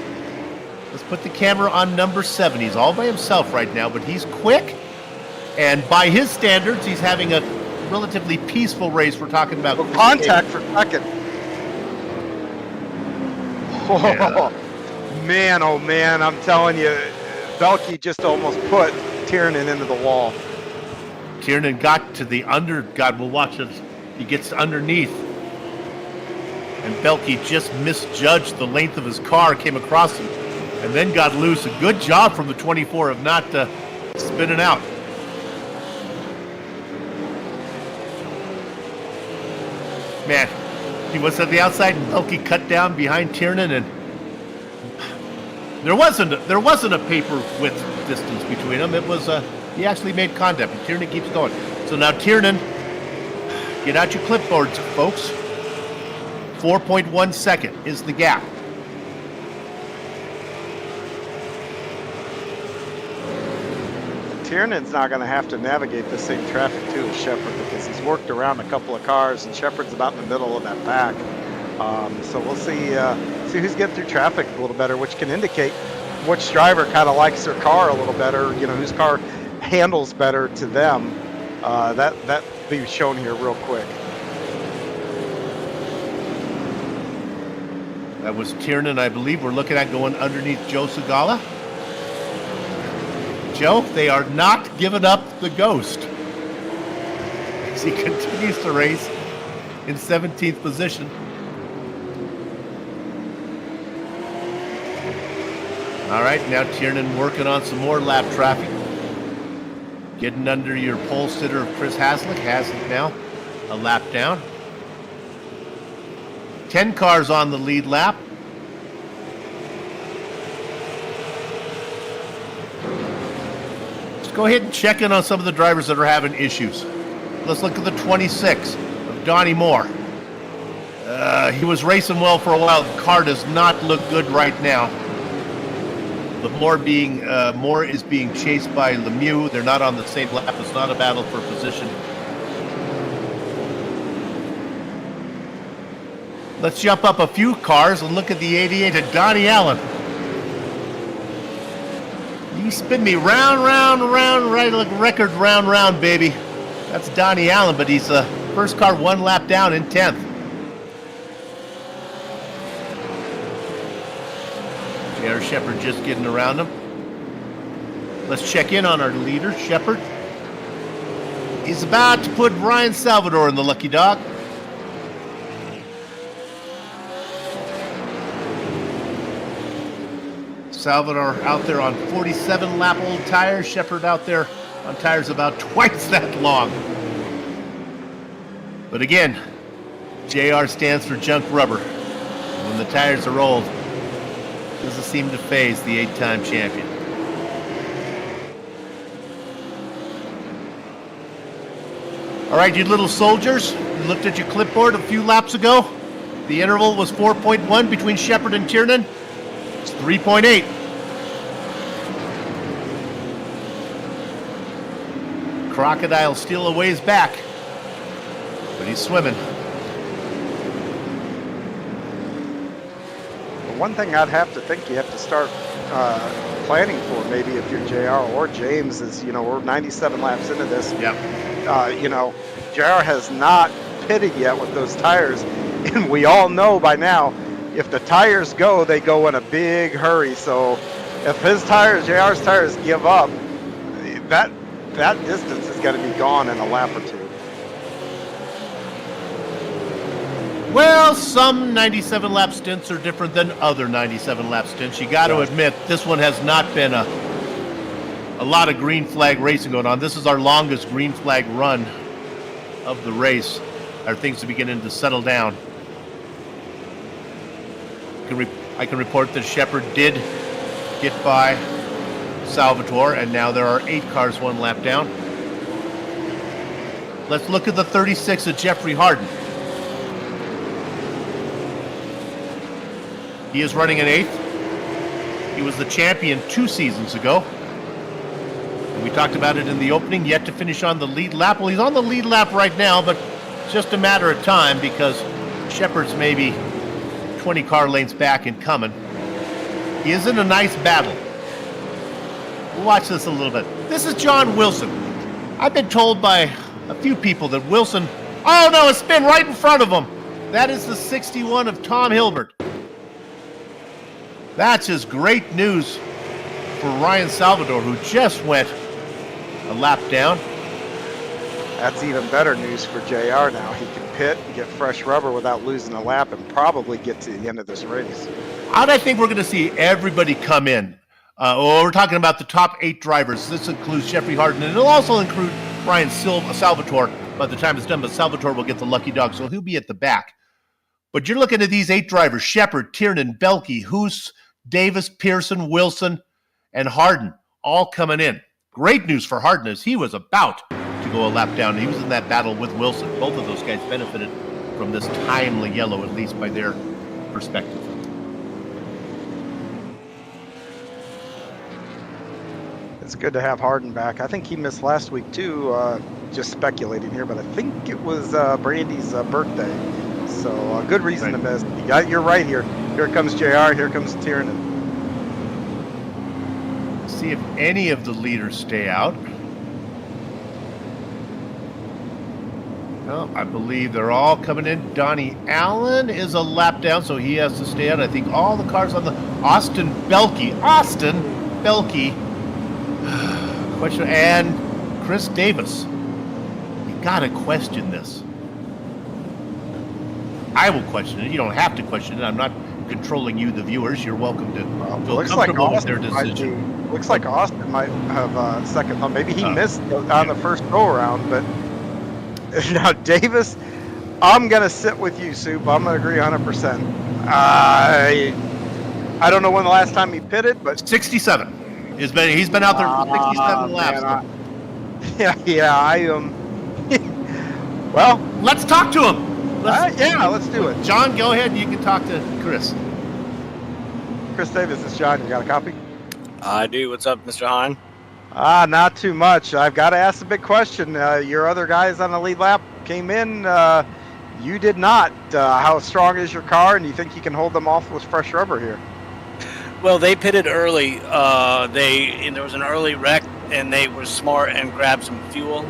Let's put the camera on number 7. He's all by himself right now, but he's quick. And by his standards, he's having a relatively peaceful race. We're talking about contact for second. Yeah. Man, oh man, I'm telling you, Belke just almost put Tiernan into the wall. Tiernan got to the God, we'll watch it. He gets underneath. And Belke just misjudged the length of his car, came across him, and then got loose. A good job from the 24 of not spinning out. Man, he was at the outside, and Belke cut down behind Tiernan, and there wasn't a paper width distance between them. It was he actually made contact, and Tiernan keeps going. So now Tiernan, get out your clipboards, folks. 4.1 second is the gap. Tiernan's not going to have to navigate the same traffic too as Shepherd, because he's worked around a couple of cars, and Shepherd's about in the middle of that pack. So we'll see who's getting through traffic a little better, which can indicate which driver kind of likes their car a little better. You know, whose car handles better to them. That be shown here real quick. That was Tiernan, I believe. We're looking at going underneath Joe Segala. Joe, they are not giving up the ghost as he continues to race in 17th position. All right, now Tiernan working on some more lap traffic. Getting under your pole sitter of Chris Haslick. Haslick now a lap down. 10 cars on the lead lap. Let's go ahead and check in on some of the drivers that are having issues. Let's look at the 26 of Donnie Moore. He was racing well for a while. The car does not look good right now. But Moore is being chased by Lemieux. They're not on the same lap. It's not a battle for position. Let's jump up a few cars and look at the 88 of Donnie Allen. You spin me round, right, like record round, baby. That's Donnie Allen, but he's first car one lap down in 10th. J.R. Shepherd just getting around him. Let's check in on our leader, Shepherd. He's about to put Ryan Salvador in the lucky dog. Salvador out there on 47 lap old tires. Shepherd out there on tires about twice that long. But again, JR stands for junk rubber. When the tires are old, it doesn't seem to faze the 8-time champion. All right, you little soldiers, you looked at your clipboard a few laps ago. The interval was 4.1 between Shepherd and Tiernan. It's 3.8. Crocodile still a ways back, but he's swimming. The one thing I'd have to think you have to start planning for, maybe if you're JR or James, is, we're 97 laps into this. Yep. JR has not pitted yet with those tires, and we all know by now, if the tires go, they go in a big hurry. So if his tires, JR's tires, give up, that distance is going to be gone in a lap or two. Well, some 97 lap stints are different than other 97 lap stints. You got to admit, this one has not been a lot of green flag racing going on. This is our longest green flag run of the race. Our things are beginning to settle down. I can report that Shepard did get by Salvatore, and now there are 8 cars 1 lap down. Let's look at the 36 of Jeffrey Harden. He is running an 8th. He was the champion 2 seasons ago. And we talked about it in the opening, yet to finish on the lead lap. Well, he's on the lead lap right now, but it's just a matter of time because Shepard's maybe 20 car lengths back and coming. He is in a nice battle. We'll watch this a little bit. This is John Wilson. I've been told by a few people that Wilson... Oh, no, a spin right in front of him. That is the 61 of Tom Hilbert. That's just great news for Ryan Salvatore, who just went a lap down. That's even better news for JR now. He can pit and get fresh rubber without losing a lap and probably get to the end of this race. And I think we're going to see everybody come in. We're talking about the top 8 drivers. This includes Jeffrey Harden, and it'll also include Ryan Salvatore by the time it's done, but Salvatore will get the lucky dog, so he'll be at the back. But you're looking at these 8 drivers: Shepard, Tiernan, Belke, Hoos, Davis, Pearson, Wilson, and Harden, all coming in. Great news for Harden as he was about to go a lap down. He was in that battle with Wilson. Both of those guys benefited from this timely yellow, at least by their perspective. It's good to have Harden back. I think he missed last week too, just speculating here, but I think it was Brandy's birthday. So a good reason to miss. You're right here. Here comes JR, here comes Tiernan. See if any of the leaders stay out. Well, I believe they're all coming in. Donnie Allen is a lap down, so he has to stay out. I think all the cars on the... Austin Belke. Question, and Chris Davis. You gotta question this. I will question it. You don't have to question it. I'm not controlling you, the viewers. You're welcome to feel comfortable with their decision. Looks like Austin might have second thumb. Maybe he missed on the first go around, but now Davis, I'm gonna sit with you, Soup. I'm gonna agree 100%. I don't know when the last time he pitted, but 67. He's been out there for 67 laps. Well, let's talk to him. Let's do it. John, go ahead. You can talk to Chris. Chris Davis, this is John. You got a copy? I do. What's up, Mr. Hahn? Not too much. I've got to ask the big question. Your other guys on the lead lap came in. You did not. How strong is your car, and do you think you can hold them off with fresh rubber here? Well, they pitted early. There was an early wreck, and they were smart and grabbed some fuel.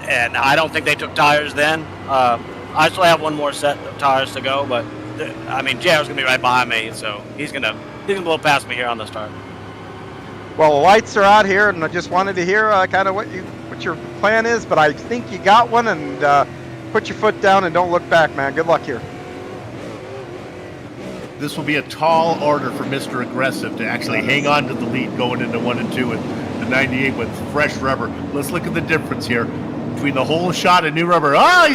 And I don't think they took tires then. I still have one more set of tires to go, but JR's gonna be right behind me, so he's gonna blow past me here on the start. Well, the lights are out here, and I just wanted to hear kind of what your plan is. But I think you got one, and put your foot down and don't look back, man. Good luck here. This will be a tall order for Mr. Aggressive to actually hang on to the lead going into 1 and 2 with the 98 with fresh rubber. Let's look at the difference here between the whole shot and new rubber. Oh,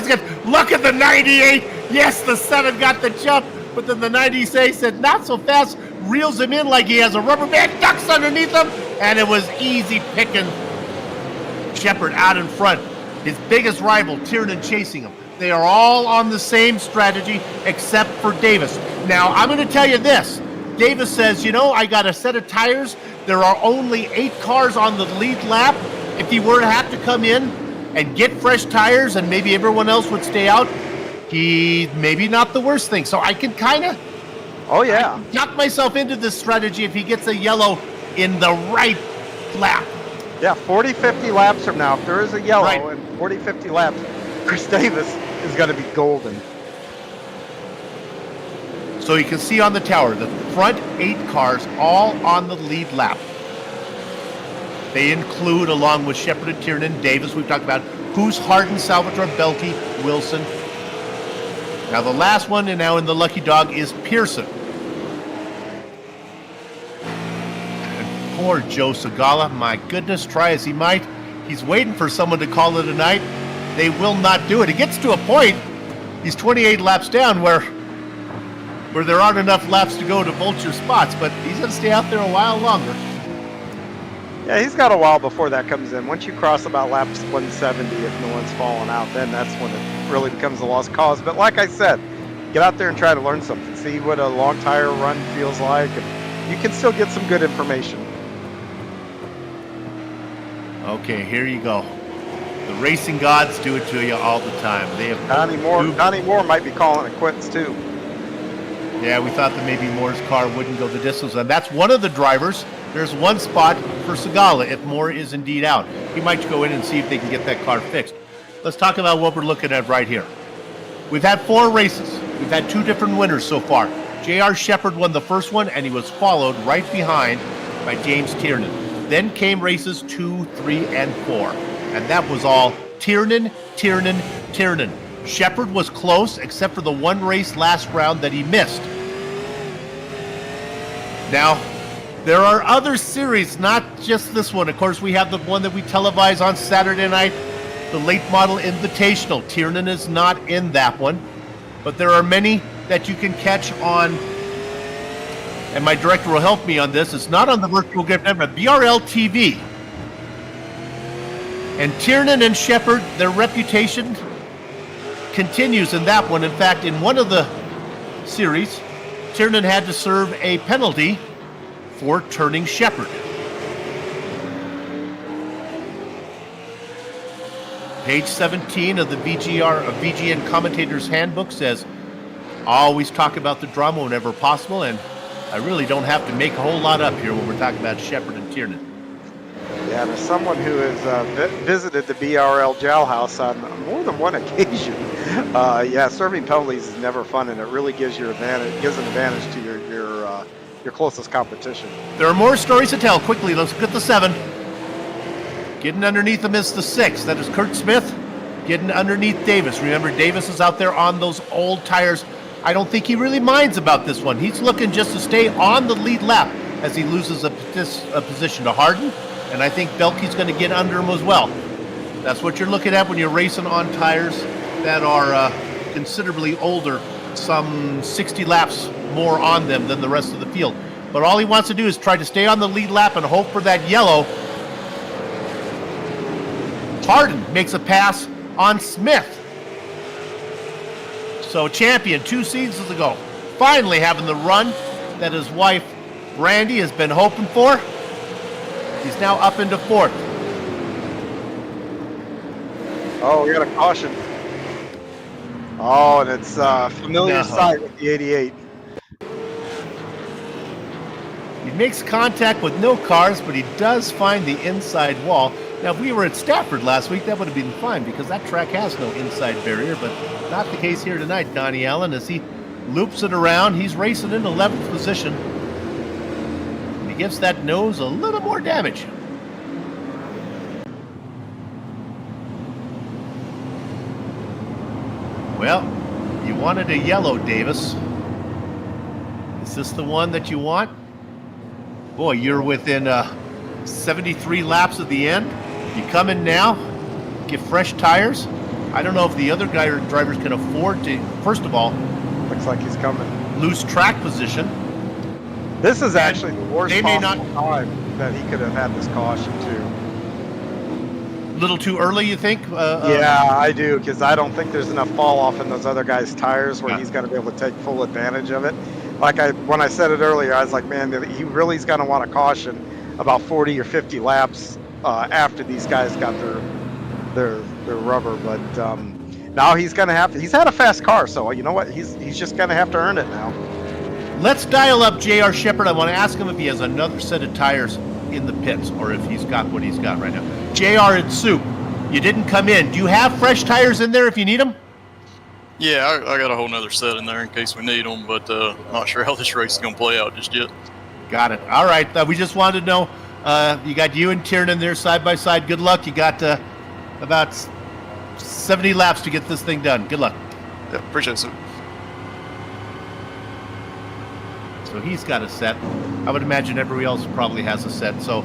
look at the 98. Yes, the 7 got the jump, but then the 98 said not so fast, reels him in like he has a rubber band, ducks underneath him, and it was easy picking Shepard out in front. His biggest rival, Tiernan, chasing him. They are all on the same strategy except for Davis. Now, I'm going to tell you this. Davis says, I got a set of tires. There are only 8 cars on the lead lap. If he were to have to come in and get fresh tires and maybe everyone else would stay out, he maybe not the worst thing. So I can kind of knock myself into this strategy if he gets a yellow in the right lap. Yeah, 40, 50 laps from now, if there is a yellow and 40, 50 laps, Chris Davis is going to be golden. So you can see on the tower, the front 8 cars all on the lead lap. They include, along with Shepard and Tiernan, Davis, we've talked about, Hoos, Harden, Salvatore, Belke, Wilson. Now the last one, and now in the lucky dog, is Pearson. And poor Joe Segala, my goodness, try as he might, he's waiting for someone to call it a night. They will not do it. It gets to a point, he's 28 laps down, where where there aren't enough laps to go to vulture spots, but he's going to stay out there a while longer. Yeah, he's got a while before that comes in. Once you cross about laps 170, if no one's falling out, then that's when it really becomes a lost cause. But like I said, get out there and try to learn something. See what a long tire run feels like. And you can still get some good information. Okay, here you go. The racing gods do it to you all the time. They have Donnie Moore might be calling it quits too. Yeah, we thought that maybe Moore's car wouldn't go the distance, and that's one of the drivers. There's one spot for Segala if Moore is indeed out. He might go in and see if they can get that car fixed. Let's talk about what we're looking at right here. We've had 4 races. We've had 2 different winners so far. J.R. Shepard won the first one, and he was followed right behind by James Tiernan. Then came races 2, 3, and 4. And that was all Tiernan. Shepard was close, except for the one race last round that he missed. Now, there are other series, not just this one. Of course, we have the one that we televise on Saturday night, the Late Model Invitational. Tiernan is not in that one, but there are many that you can catch on, and my director will help me on this. It's not on the virtual grid network, BRL TV. And Tiernan and Shepard, their reputation continues in that one. In fact, in one of the series, Tiernan had to serve a penalty for turning Shepard. Page 17 of the VGN Commentator's Handbook says, always talk about the drama whenever possible, and I really don't have to make a whole lot up here when we're talking about Shepard and Tiernan. Yeah, there's someone who has visited the BRL jailhouse on more than one occasion. Yeah, serving penalties is never fun, and it really gives an advantage to your closest competition. There are more stories to tell. Quickly, let's look at the 7. Getting underneath him is the 6. That is Kurt Smith getting underneath Davis. Remember, Davis is out there on those old tires. I don't think he really minds about this one. He's looking just to stay on the lead lap as he loses a position to Harden. And I think Belkey's going to get under him as well. That's what you're looking at when you're racing on tires that are considerably older, some 60 laps more on them than the rest of the field. But all he wants to do is try to stay on the lead lap and hope for that yellow. Harden makes a pass on Smith. So champion 2 seasons ago, finally having the run that his wife Brandy has been hoping for. He's now up into 4th. Oh, we got a caution. Oh, and it's familiar sight with the 88. He makes contact with no cars, but he does find the inside wall. Now, if we were at Stafford last week, that would have been fine because that track has no inside barrier, but not the case here tonight, Donnie Allen, as he loops it around. He's racing in 11th position. He gives that nose a little more damage. Well, you wanted a yellow, Davis. Is this the one that you want? Boy, you're within 73 laps of the end. You come in now, get fresh tires. I don't know if the other drivers can afford to, first of all, looks like he's coming. Lose track position. This is actually the worst They may possible time that he could have had this caution too. A little too early, you think? Yeah, I do, because I don't think there's enough fall off in those other guys' tires where he's going to be able to take full advantage of it. When I said it earlier, I was like, man, he really is going to want a caution about 40 or 50 laps after these guys got their rubber. But now he's going to have to. He's had a fast car, so you know what? He's just going to have to earn it now. Let's dial up J.R. Shepard. I want to ask him if he has another set of tires in the pits or if he's got what he's got right now. J.R. at Soup, you didn't come in. Do you have fresh tires in there if you need them? Yeah, I got a whole nother set in there in case we need them, but not sure how this race is going to play out just yet. Got it. All right. We just wanted to know. You got you and Tiernan there side by side. Good luck. You got about 70 laps to get this thing done. Good luck. Yeah, appreciate it. So he's got a set. I would imagine everybody else probably has a set. So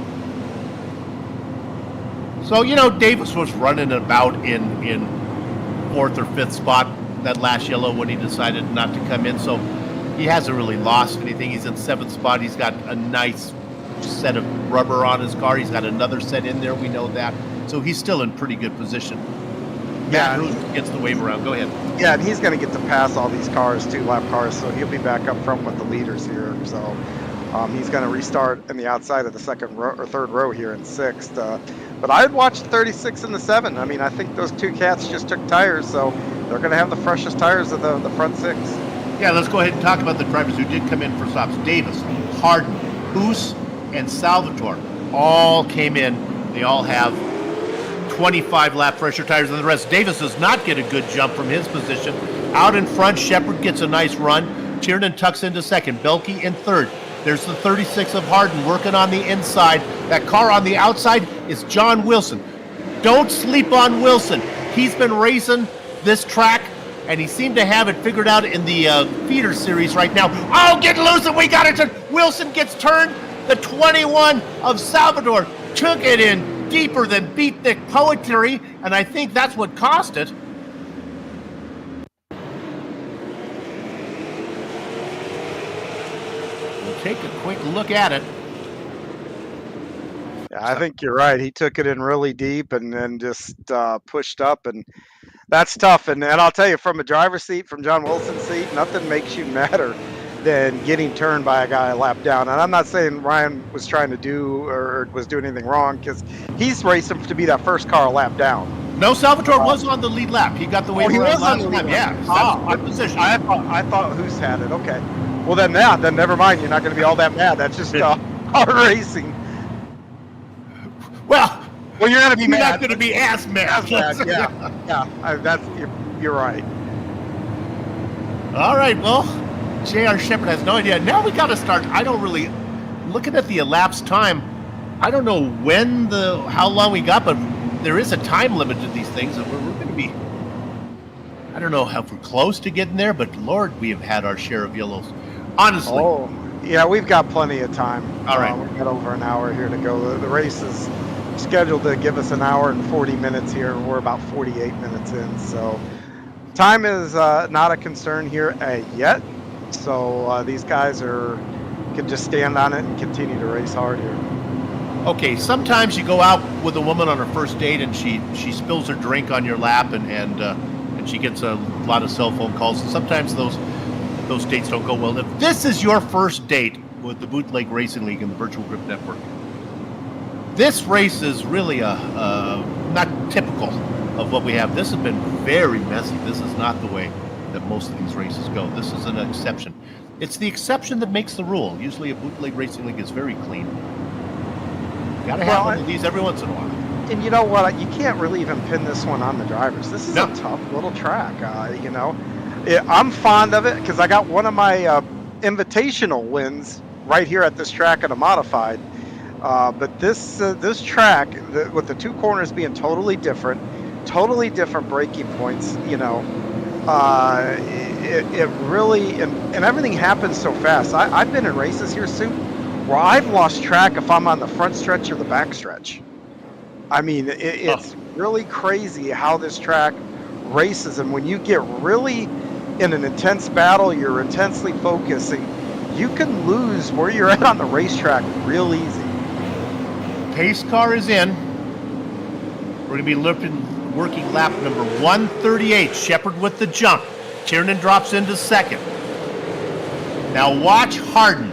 you know, Davis was running about in 4th or 5th spot that last yellow when he decided not to come in. So he hasn't really lost anything. He's in 7th spot. He's got a nice set of rubber on his car. He's got another set in there. We know that. So he's still in pretty good position. Yeah, Matt Hoos gets the wave around. Go ahead. Yeah, and he's going to get to pass all these cars, 2-lap cars, so he'll be back up front with the leaders here. So he's going to restart in the outside of the second row or third row here in 6th. But I'd watch the 36 and the 7. I mean, I think those two cats just took tires, so they're going to have the freshest tires of the front 6. Yeah, let's go ahead and talk about the drivers who did come in for stops. Davis, Harden, Hoos, and Salvatore all came in. They all have 25-lap fresher tires than the rest. Davis does not get a good jump from his position. Out in front, Shepard gets a nice run. Tiernan tucks into second. Belke in third. There's the 36 of Harden working on the inside. That car on the outside is John Wilson. Don't sleep on Wilson. He's been racing this track, and he seemed to have it figured out in the feeder series right now. Oh, get loose, and we got it. Wilson gets turned. The 21 of Salvador took it in deeper than beatnik poetry, and I think that's what cost it. We'll take a quick look at it. Yeah, I think you're right. He took it in really deep and then just pushed up, and that's tough. And I'll tell you, from a driver's seat, from John Wilson's seat, nothing makes you madder than getting turned by a guy a lap down. And I'm not saying Ryan was trying to do or was doing anything wrong, because he's racing to be that first car a lap down. No, Salvatore was on the lead lap. He got the wave around last time. Yeah, that was my position. I thought Hoos had it. Okay. Well, then never mind. You're not going to be all that mad. That's just hard racing. Well, you're going to be mad. You're not going to be as mad. You're right. All right, well, J.R. Shepard has no idea. Now we got to start. I don't really, looking at the elapsed time, I don't know how long we got, but there is a time limit to these things, and we're going to be, I don't know if we're close to getting there, but Lord, we have had our share of yellows. Honestly. Oh, yeah, we've got plenty of time. All right. We've got over an hour here to go. The race is scheduled to give us an hour and 40 minutes here. We're about 48 minutes in, so time is not a concern here yet. So these guys can just stand on it and continue to race hard here. Okay, sometimes you go out with a woman on her first date and she spills her drink on your lap and she gets a lot of cell phone calls. And sometimes those dates don't go well. If this is your first date with the Bootleg Racing League and the Virtual Grip Network, this race is really not typical of what we have. This has been very messy. This is not the way that most of these races go. This is an exception. It's the exception that makes the rule. Usually a Bootleg Racing League is very clean. Got to have one of these every once in a while. And you know what? You can't really even pin this one on the drivers. This is a tough little track. I'm fond of it because I got one of my invitational wins right here at this track in a modified. But this track, with the two corners being totally different braking points, it really, and everything happens so fast. I've been in races here, Sue, where I've lost track if I'm on the front stretch or the back stretch. I mean, it's really crazy how this track races, and when you get really in an intense battle, you're intensely focusing, you can lose where you're at on the racetrack real easy. Pace car is in. We're going to be working lap number 138. Shepard with the jump. Tiernan drops into second. Now watch Harden.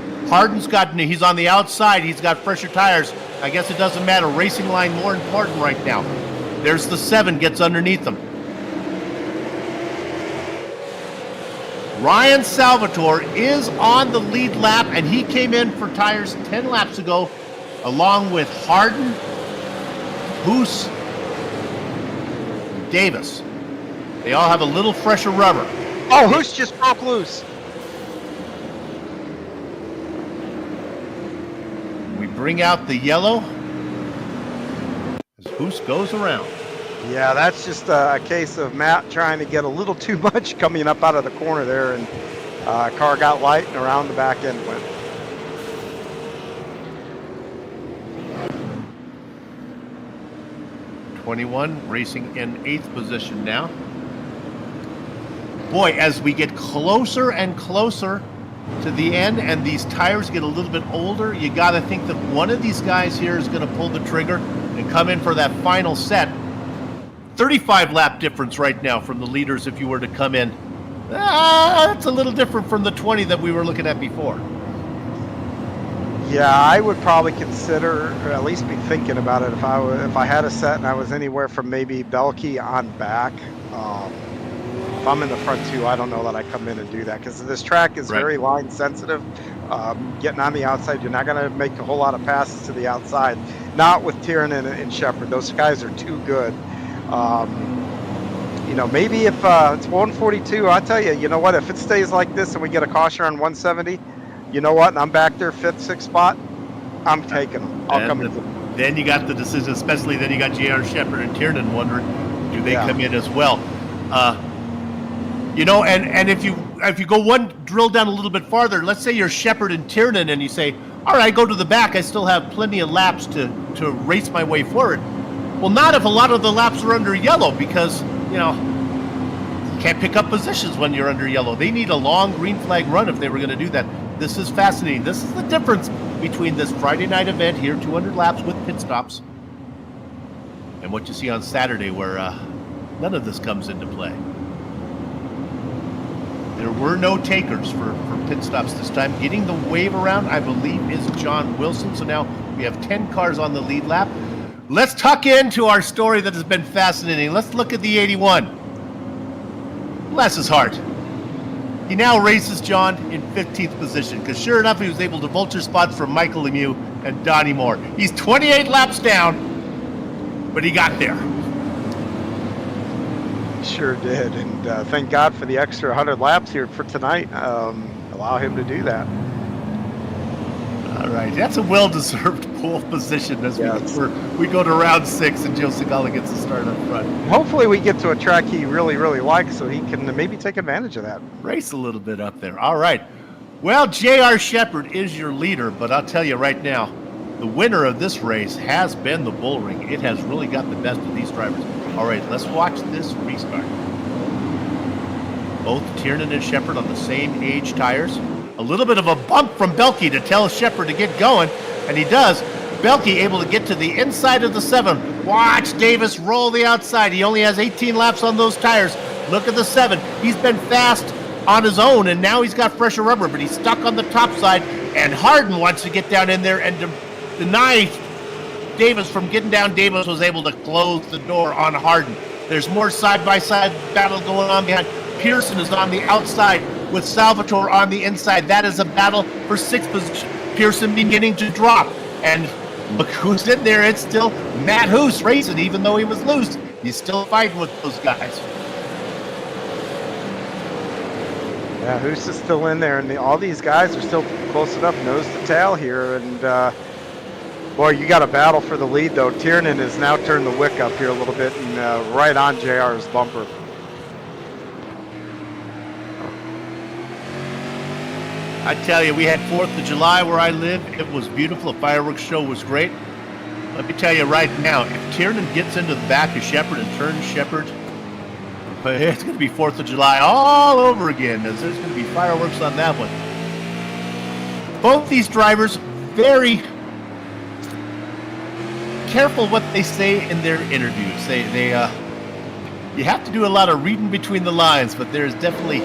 He's on the outside. He's got fresher tires. I guess it doesn't matter. Racing line more important right now. There's the 7, gets underneath them. Ryan Salvatore is on the lead lap, and he came in for tires 10 laps ago, along with Harden, Hoos, Davis. They all have a little fresher rubber. Oh, Hoos just broke loose. We bring out the yellow as Hoos goes around. Yeah, that's just a case of Matt trying to get a little too much coming up out of the corner there, and car got light and around the back end went. '21 racing in 8th position now. Boy, as we get closer and closer to the end and these tires get a little bit older, you got to think that one of these guys here is going to pull the trigger and come in for that final set. 35 lap difference right now from the leaders if you were to come in. That's a little different from the 20 that we were looking at before. Yeah, I would probably consider, or at least be thinking about it, if I had a set and I was anywhere from maybe Belkey on back. If I'm in the front too, I don't know that I come in and do that because this track is very line sensitive. Getting on the outside, you're not going to make a whole lot of passes to the outside. Not with Tiernan and Shepard. Those guys are too good. You know, maybe if it's 142, I'll tell you, you know what, if it stays like this and we get a caution on 170, you know what, and I'm back there 5th, 6th spot, I'm taking them. I'll come in. Then you got the decision, especially then you got J.R. Shepard and Tiernan wondering, do they come in as well? You know, and if you go one drill down a little bit farther, let's say you're Shepard and Tiernan and you say, all right, go to the back, I still have plenty of laps to race my way forward. Well, not if a lot of the laps are under yellow because, you know, you can't pick up positions when you're under yellow. They need a long green flag run if they were going to do that. This is fascinating. This is the difference between this Friday night event here, 200 laps with pit stops, and what you see on Saturday where none of this comes into play. There were no takers for pit stops this time. Getting the wave around, I believe, is John Wilson. So now we have 10 cars on the lead lap. Let's tuck into our story that has been fascinating. Let's look at the 81. Bless his heart. He now races John in 15th position because sure enough, he was able to vulture spots from Michael Lemieux and Donnie Moore. He's 28 laps down, but he got there. Sure did, and thank God for the extra 100 laps here for tonight. Allow him to do that. All right, that's a well-deserved pole position as we go to round 6 and Joe Segala gets the start up front. Hopefully we get to a track he really, really likes so he can maybe take advantage of that. Race a little bit up there. All right. Well, J.R. Shepard is your leader, but I'll tell you right now, the winner of this race has been the Bullring. It has really got the best of these drivers. All right, let's watch this restart. Both Tiernan and Shepard on the same age tires. A little bit of a bump from Belkey to tell Shepard to get going, and he does. Belkey able to get to the inside of the 7. Watch Davis roll the outside. He only has 18 laps on those tires. Look at the 7. He's been fast on his own, and now he's got fresher rubber, but he's stuck on the top side, and Harden wants to get down in there and deny Davis from getting down. Davis was able to close the door on Harden. There's more side-by-side battle going on behind. Pearson is on the outside with Salvatore on the inside. That is a battle for 6th position. Pearson beginning to drop. And look who's in there. It's still Matt Hoos racing, even though he was loose. He's still fighting with those guys. Yeah, Hoos is still in there, and all these guys are still close enough nose to tail here. And boy, you got a battle for the lead, though. Tiernan has now turned the wick up here a little bit and right on JR's bumper. I tell you, we had 4th of July where I live. It was beautiful. The fireworks show was great. Let me tell you right now, if Tiernan gets into the back of Shepard and turns Shepard, it's going to be 4th of July all over again. There's going to be fireworks on that one. Both these drivers, very careful what they say in their interviews. You have to do a lot of reading between the lines, but there's definitely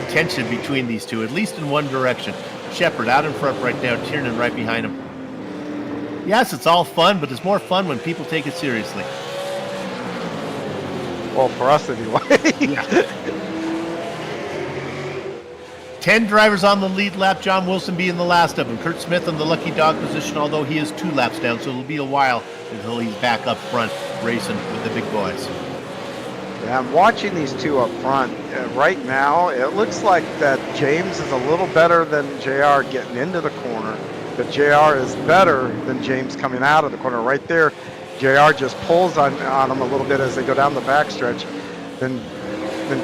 tension between these two, at least in one direction. Shepard out in front right now, Tiernan right behind him. Yes, it's all fun, but it's more fun when people take it seriously. Well, for us anyway. Yeah. 10 drivers on the lead lap, John Wilson being the last of them. Kurt Smith in the lucky dog position, although he is 2 laps down, so it'll be a while until he's back up front racing with the big boys. Yeah, I'm watching these two up front. Right now, it looks like that James is a little better than JR getting into the corner, but JR is better than James coming out of the corner. Right there, JR just pulls on him a little bit as they go down the backstretch. Then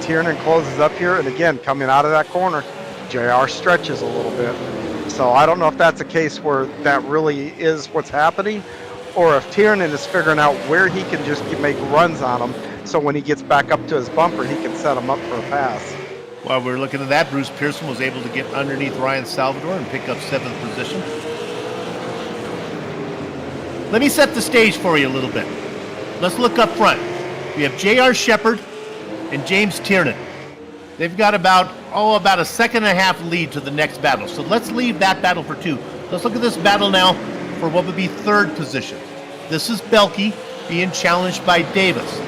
Tiernan closes up here, and again, coming out of that corner, JR stretches a little bit. So I don't know if that's a case where that really is what's happening, or if Tiernan is figuring out where he can just make runs on him, so when he gets back up to his bumper, he can set him up for a pass. While we're looking at that, Bruce Pearson was able to get underneath Ryan Salvador and pick up 7th position. Let me set the stage for you a little bit. Let's look up front. We have J.R. Shepard and James Tiernan. They've got about a second and a half lead to the next battle. So let's leave that battle for 2. Let's look at this battle now for what would be 3rd position. This is Belke being challenged by Davis.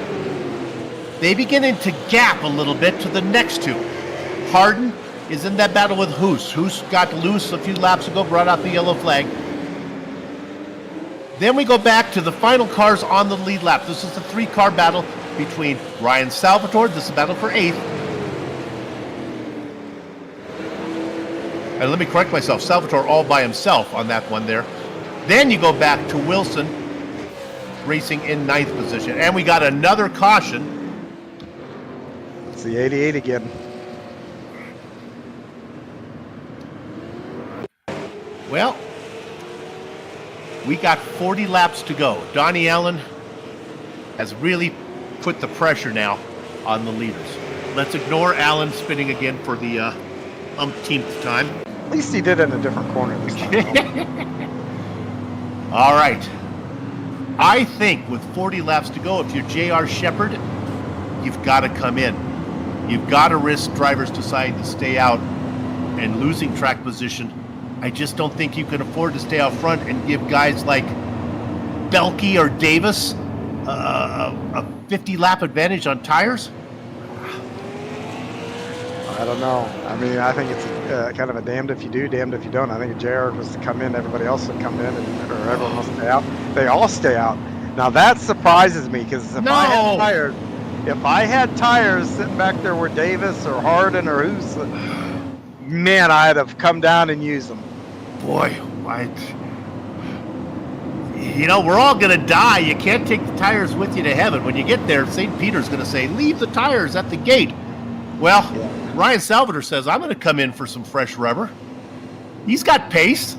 They beginning to gap a little bit to the next 2. Harden is in that battle with Hoos. Hoos got loose a few laps ago, brought out the yellow flag. Then we go back to the final cars on the lead lap. This is the 3-car battle between Ryan Salvatore. This is a battle for 8th. And let me correct myself. Salvatore all by himself on that one there. Then you go back to Wilson racing in 9th position. And we got another caution. It's the 88 again. Well, we got 40 laps to go. Donnie Allen has really put the pressure now on the leaders. Let's ignore Allen spinning again for the umpteenth time. At least he did it in a different corner this time. All right. I think with 40 laps to go, if you're J.R. Shepard, you've got to come in. You've got to risk drivers deciding to stay out and losing track position. I just don't think you can afford to stay out front and give guys like Belke or Davis a 50-lap advantage on tires. I don't know. I mean, I think it's kind of a damned if you do, damned if you don't. I think if JR was to come in, everybody else would come in, or everyone will stay out. They all stay out. Now that surprises me, because if I had tires sitting back there where Davis or Harden or who's, man, I'd have come down and used them. Boy, we're all going to die. You can't take the tires with you to heaven. When you get there, St. Peter's going to say, leave the tires at the gate. Well, yeah. Ryan Salvador says, I'm going to come in for some fresh rubber. He's got pace.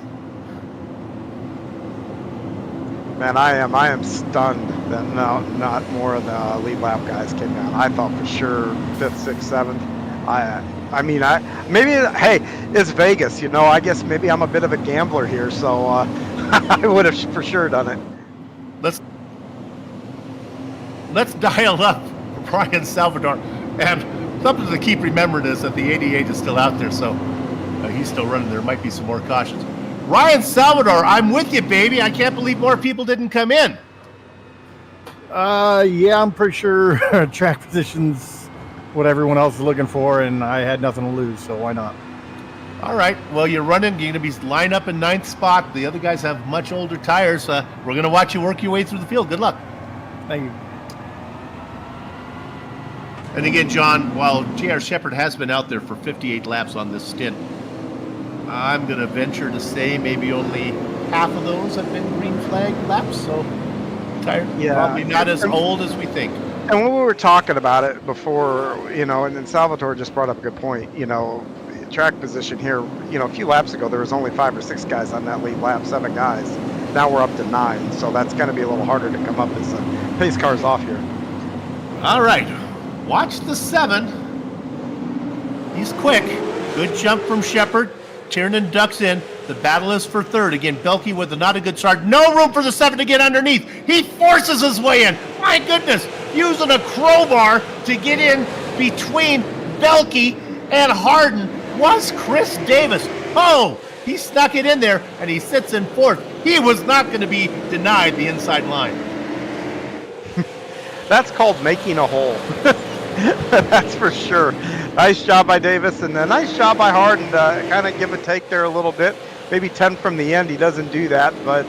Man, I am stunned that not more of the lead lap guys came down. I thought for sure 5th, 6th, 7th. Hey, it's Vegas, I guess maybe I'm a bit of a gambler here, so I would have for sure done it. Let's dial up Ryan Salvador. And something to keep remembering is that the 88 is still out there, so he's still running. There might be some more cautions. Ryan Salvador, I'm with you, baby. I can't believe more people didn't come in. Yeah, I'm pretty sure track positions what everyone else is looking for, and I had nothing to lose, so why not? All right. Well, you're going to be lined up in 9th spot. The other guys have much older tires. We're going to watch you work your way through the field. Good luck. Thank you. And again, John, while J.R. Shepard has been out there for 58 laps on this stint, I'm going to venture to say maybe only half of those have been green flag laps, so tire probably not as old as we think. And when we were talking about it before, and then Salvatore just brought up a good point, track position here, a few laps ago, there was only 5 or 6 guys on that lead lap, 7 guys. Now we're up to 9, so that's going to be a little harder to come up as pace cars off here. All right. Watch the 7. He's quick. Good jump from Shepard. Tiernan ducks in. The battle is for 3rd. Again, Belke with not a good start. No room for the 7 to get underneath. He forces his way in. My goodness. Using a crowbar to get in between Belke and Harden was Chris Davis. Oh, he snuck it in there, and he sits in 4th. He was not going to be denied the inside line. That's called making a hole. That's for sure. Nice job by Davis, and a nice job by Harden to kind of give a take there a little bit. Maybe 10 from the end. He doesn't do that, but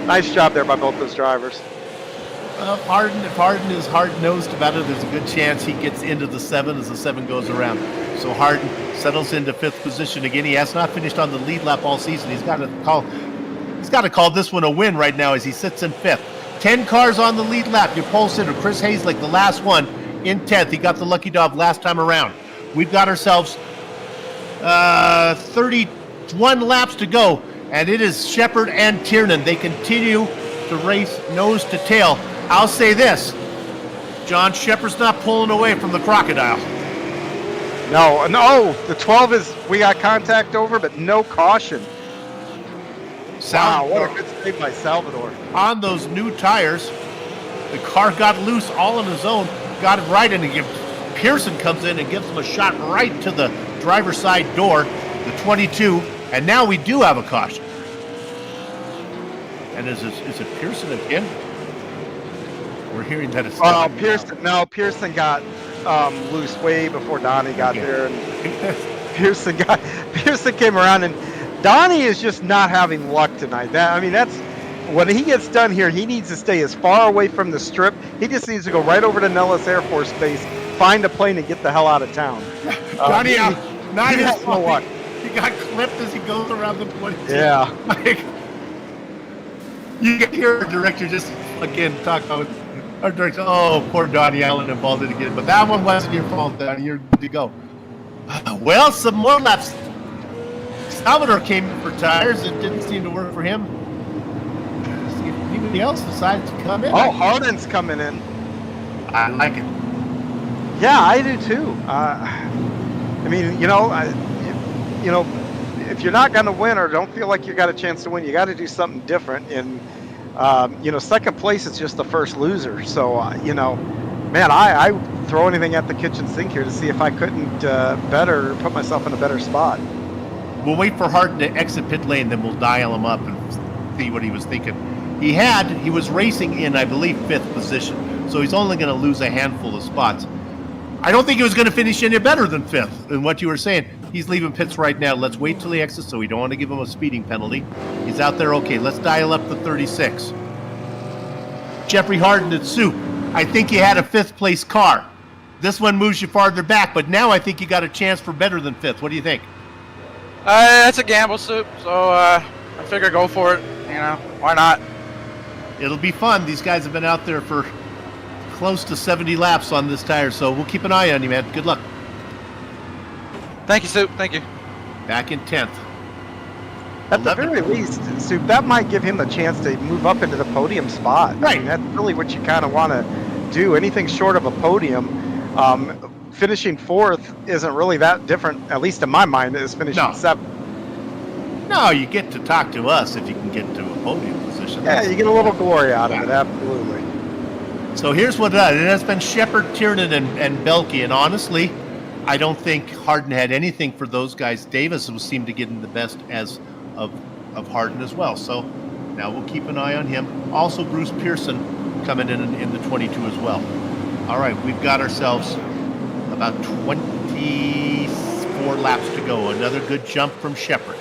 nice job there by both those drivers. If Harden is hard-nosed about it, there's a good chance he gets into the 7 as the 7 goes around. So Harden settles into 5th position again. He has not finished on the lead lap all season. He's got to call this one a win right now as he sits in 5th. 10 cars on the lead lap. Your pole sitter, Chris Hazlick, the last one in 10th. He got the lucky dog last time around. We've got ourselves 31 laps to go, and it is Shepard and Tiernan. They continue to race nose to tail. I'll say this, John, Shepard's not pulling away from the crocodile. No, the 12 is, we got contact over, but no caution. Wow, what a good save by Salvador. On those new tires, the car got loose all on his own, got it right, and Pearson comes in and gives him a shot right to the driver's side door, the 22, and now we do have a caution. And is it Pearson again? We're hearing that it's Pearson got loose way before Donnie got there, and Pearson came around, and Donnie is just not having luck tonight. That's when he gets done here, he needs to stay as far away from the strip. He just needs to go right over to Nellis Air Force Base, find a plane, and get the hell out of town. Donnie, not his fault. luck. He got clipped as he goes around the 22. Yeah. You can hear our director just again talk about our director. Oh, poor Donnie Allen involved it again, but that one wasn't your fault, Donnie. You're good to go. Well, some more laps. Salvador came in for tires. It didn't seem to work for him. See if anybody else decides to come in. Oh, Hardin's coming in. I like it. Yeah, I do too. If you're not going to win or don't feel like you got a chance to win, you got to do something different. And second place is just the first loser. So I throw anything at the kitchen sink here to see if I couldn't put myself in a better spot. We'll wait for Hardin to exit pit lane, then we'll dial him up and see what he was thinking. He was racing in, I believe, 5th position, so he's only going to lose a handful of spots. I don't think he was going to finish any better than 5th, in what you were saying. He's leaving pits right now. Let's wait till he exits, so we don't want to give him a speeding penalty. He's out there. Okay, let's dial up the 36. Jeffrey Hardin at Soup. I think you had a 5th place car. This one moves you farther back, but now I think you got a chance for better than 5th. What do you think? That's a gamble, Soup, so I figure go for it. Why not? It'll be fun. These guys have been out there for close to 70 laps on this tire, so we'll keep an eye on you, man. Good luck. Thank you, Soup. Thank you. Back in 10th. At the very least, Soup, that might give him a chance to move up into the podium spot. Right. That's really what you kind of want to do. Anything short of a podium, finishing 4th isn't really that different, at least in my mind, as finishing 7th. No, you get to talk to us if you can get to a podium position. Yeah, you get a little glory out of it, absolutely. So here's what it has been Shepard, Tiernan, and Belke, and honestly, I don't think Hardin had anything for those guys. Davis seemed to get in the best of Hardin as well. So now we'll keep an eye on him. Also, Bruce Pearson coming in the 22 as well. All right, we've got ourselves about 24 laps to go. Another good jump from Shepard.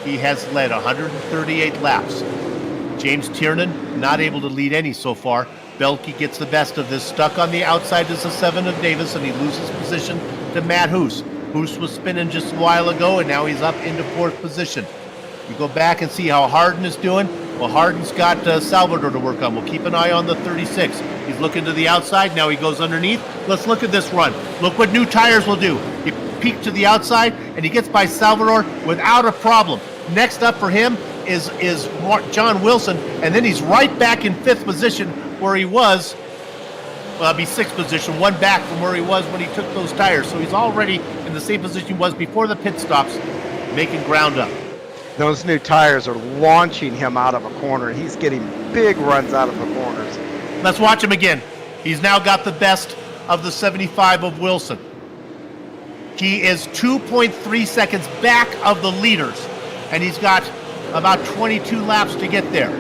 He has led 138 laps. James Tiernan not able to lead any so far. Belke gets the best of this. Stuck on the outside is the 7 of Davis, and he loses position to Matt Hoos. Hoos was spinning just a while ago, and now he's up into 4th position. You go back and see how Hardin is doing. Well, Hardin's got Salvador to work on. We'll keep an eye on the 36. He's looking to the outside. Now he goes underneath. Let's look at this run. Look what new tires will do. He peeked to the outside, and he gets by Salvador without a problem. Next up for him is John Wilson, and then he's right back in 5th position where he was. Well, it'll be 6th position, one back from where he was when he took those tires. So he's already in the same position he was before the pit stops, making ground up. Those new tires are launching him out of a corner. He's getting big runs out of the corners. Let's watch him again. He's now got the best of the 75 of Wilson. He is 2.3 seconds back of the leaders, and he's got about 22 laps to get there.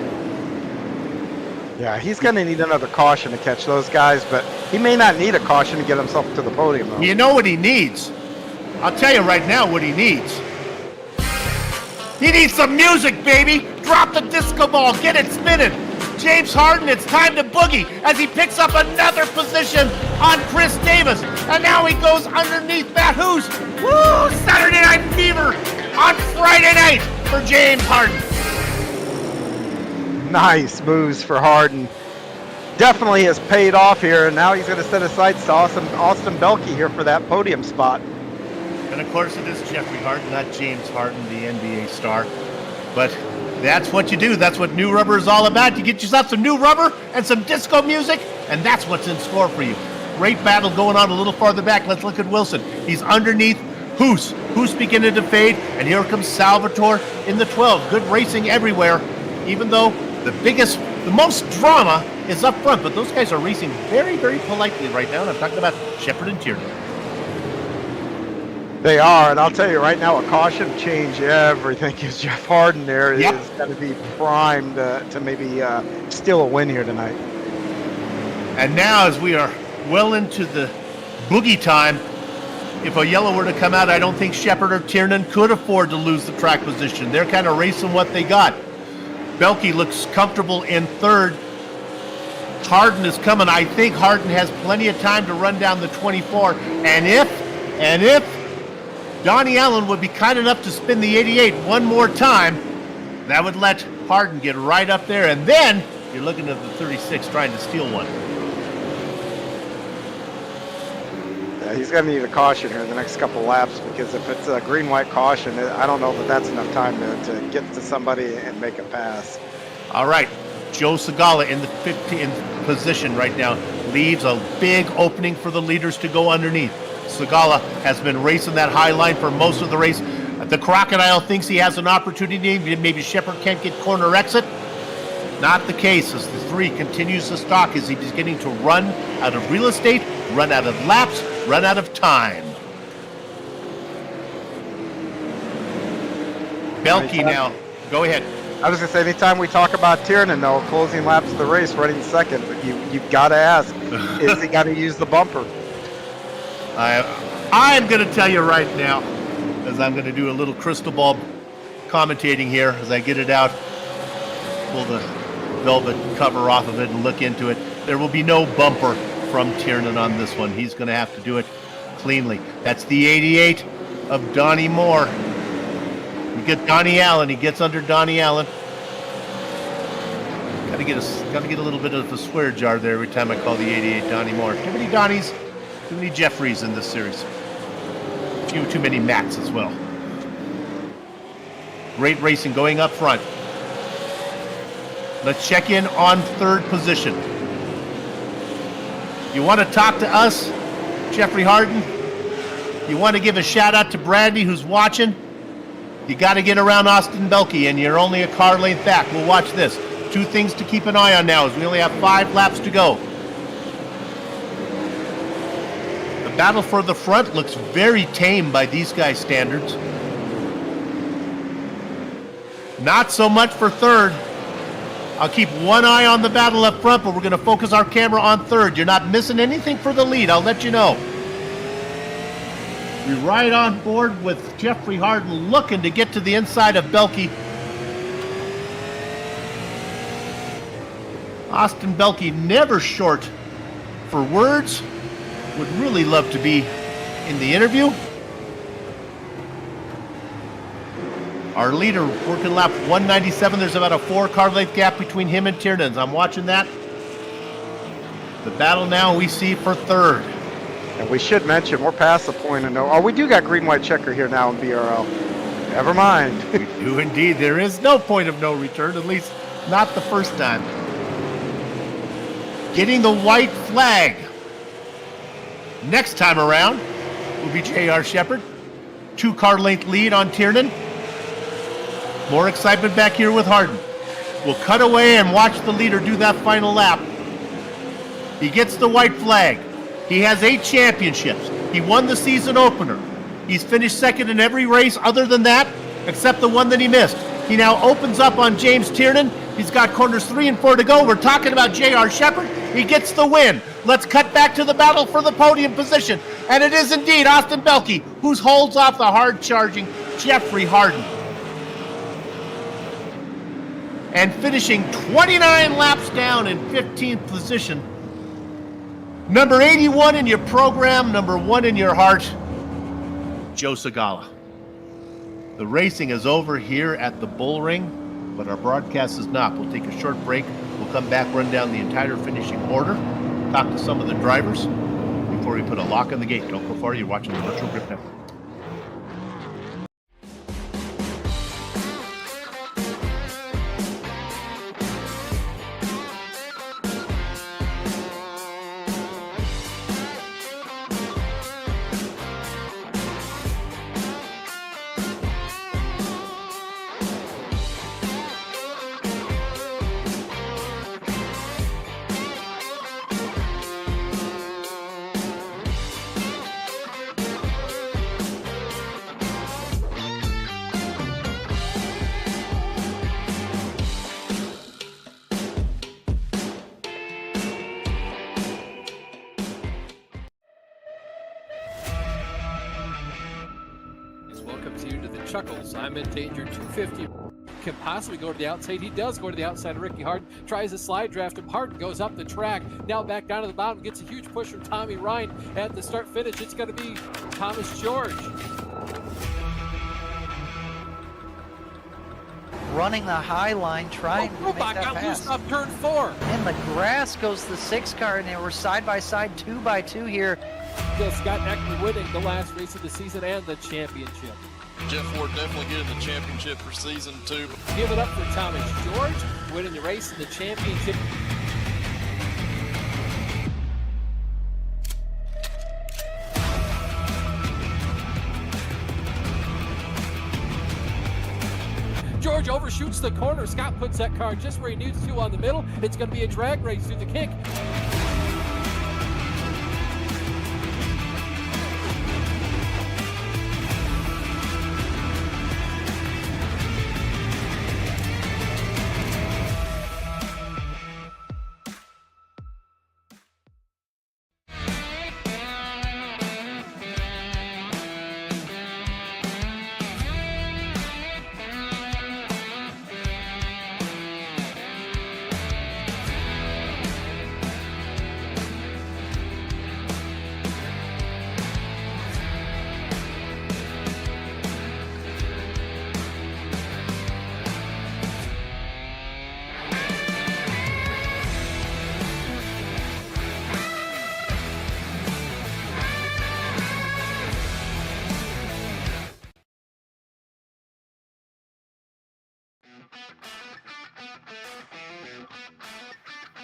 Yeah, he's going to need another caution to catch those guys, but he may not need a caution to get himself to the podium, though. You know what he needs? I'll tell you right now what he needs. He needs some music, baby! Drop the disco ball, get it spinning! James Hardin, it's time to boogie as he picks up another position on Chris Davis. And now he goes underneath Matt Hoos. Woo! Saturday Night Fever on Friday night for James Hardin. Nice moves for Hardin. Definitely has paid off here, and now he's going to set his sights to Austin Belke here for that podium spot. And of course it is Jeffrey Hardin, not James Hardin, the NBA star. But that's what you do. That's what New Rubber is all about. You get yourself some new rubber and some disco music, and that's what's in store for you. Great battle going on a little farther back. Let's look at Wilson. He's underneath Hoos. Hoos beginning to fade, and here comes Salvatore in the 12. Good racing everywhere, even though the most drama is up front, but those guys are racing very, very politely right now, and I'm talking about Shepard and Tiernan. They are, and I'll tell you right now, a caution change everything, because Jeff Harden there is going to be primed to maybe steal a win here tonight. And now, as we are well into the boogie time, if a yellow were to come out, I don't think Shepard or Tiernan could afford to lose the track position. They're kind of racing what they got. Belke looks comfortable in third. Harden is coming. I think Harden has plenty of time to run down the 24. And if Donnie Allen would be kind enough to spin the 88 one more time, that would let Harden get right up there. And then you're looking at the 36 trying to steal one. He's going to need a caution here in the next couple laps, because if it's a green-white caution, I don't know that that's enough time to get to somebody and make a pass. All right, Joe Segala in the 15th position right now leaves a big opening for the leaders to go underneath. Segala has been racing that high line for most of the race. The Crocodile thinks he has an opportunity. Maybe Shepard can't get corner exit. Not the case, as the 3 continues to stalk as he's getting to run out of real estate, run out of laps, run out of time. Belke now, go ahead. I was going to say, anytime we talk about Tiernan, though, closing laps of the race, running second, you've got to ask, is he got to use the bumper? I'm going to tell you right now, as I'm going to do a little crystal ball commentating here as I get it out, pull the velvet cover off of it and look into it. There will be no bumper from Tiernan on this one. He's going to have to do it cleanly. That's the 88 of Donnie Moore. You get Donnie Allen. He gets under Donnie Allen. Got to get a little bit of a swear jar there every time I call the 88 Donnie Moore. Too many Donnies, too many Jeffreys in this series. Too many Matts as well. Great racing going up front. Let's check in on third position. You want to talk to us, Jeffrey Harden? You want to give a shout out to Brandy who's watching? You got to get around Austin Belke, and you're only a car length back. We'll watch this. 2 things to keep an eye on now, as we only have 5 laps to go. The battle for the front looks very tame by these guys' standards. Not so much for third. I'll keep one eye on the battle up front, but we're going to focus our camera on third. You're not missing anything for the lead, I'll let you know. We're right on board with Jeffrey Harden looking to get to the inside of Belke. Austin Belke never short for words. Would really love to be in the interview. Our leader working lap 197. There's about a 4-car length gap between him and Tiernan. I'm watching that. The battle now we see for third. And we should mention, we're past the point of no... Oh, we do got green-white checker here now in BRL. Never mind. We do indeed. There is no point of no return, at least not the first time. Getting the white flag. Next time around will be J.R. Shepard. 2-car length lead on Tiernan. More excitement back here with Harden. We'll cut away and watch the leader do that final lap. He gets the white flag. He has 8 championships. He won the season opener. He's finished second in every race other than that, except the one that he missed. He now opens up on James Tiernan. He's got corners 3 and 4 to go. We're talking about J.R. Shepard. He gets the win. Let's cut back to the battle for the podium position. And it is indeed Austin Belke who holds off the hard-charging Jeffrey Harden. And finishing 29 laps down in 15th position. Number 81 in your program, number 1 in your heart, Joe Segala. The racing is over here at the Bullring, but our broadcast is not. We'll take a short break. We'll come back, run down the entire finishing order, talk to some of the drivers before we put a lock on the gate. Don't go far. You're watching the Virtual Grip Network. chuckles. I'm in danger. 250 can possibly go to the outside. He does go to the outside. Ricky Harden tries a slide draft him. Harden goes up the track. Now back down to the bottom. Gets a huge push from Tommy Ryan at the start finish. It's going to be Thomas George. Running the high line, trying to make that got pass. loose off turn 4. In the grass goes the 6 car, and they were side by side, 2 by 2 here. Still Scott Eckler winning the last race of the season and the championship. Jeff Ford definitely getting the championship for season 2. Give it up for Thomas George, winning the race and the championship. George overshoots the corner. Scott puts that car just where he needs to on the middle. It's going to be a drag race through the kick.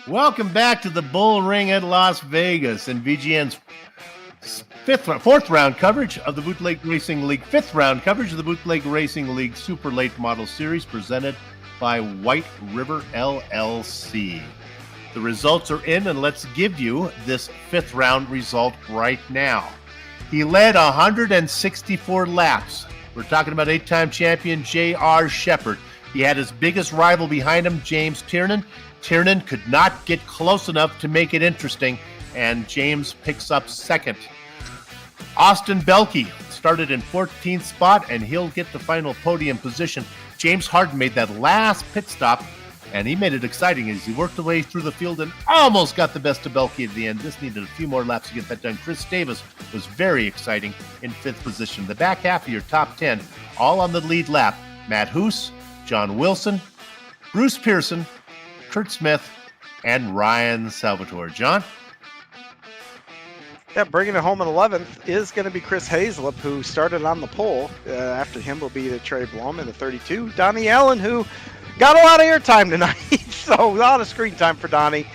Welcome back to the Bullring at Las Vegas and VGN's fourth round coverage of the Bootleg Racing League, fifth round coverage of the Bootleg Racing League Super Late Model Series presented by Whiteriver LLC. The results are in, and let's give you this fifth round result right now. He led 164 laps. We're talking about 8-time champion J.R. Shepard. He had his biggest rival behind him, James Tiernan. Tiernan could not get close enough to make it interesting, and James picks up second. Austin Belkey started in 14th spot, and he'll get the final podium position. James Harden made that last pit stop, and he made it exciting as he worked the way through the field and almost got the best of Belkey at the end. Just needed a few more laps to get that done. Chris Davis was very exciting in 5th position. The back half of your top 10, all on the lead lap. Matt Hoos, John Wilson, Bruce Pearson, Kurt Smith, and Ryan Salvatore. John? Yeah, bringing it home in 11th is going to be Chris Hazelip, who started on the pole. After him will be the Trey Blom in the 32. Donnie Allen, who got a lot of airtime tonight, so a lot of screen time for Donnie.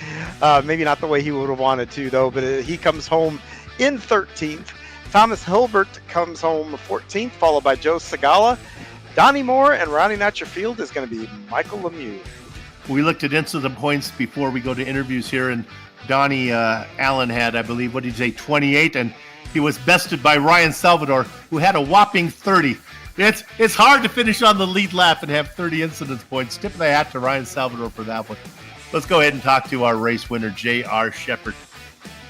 Maybe not the way he would have wanted to, though, but he comes home in 13th. Thomas Hilbert comes home 14th, followed by Joe Segala. Donnie Moore, and rounding out your field is going to be Michael Lemieux. We looked at incident points before we go to interviews here, and Donnie Allen had, I believe, what did he say, 28, and he was bested by Ryan Salvatore, who had a whopping 30. It's hard to finish on the lead lap and have 30 incidence points. Tip of the hat to Ryan Salvatore for that one. Let's go ahead and talk to our race winner, J.R. Shepard.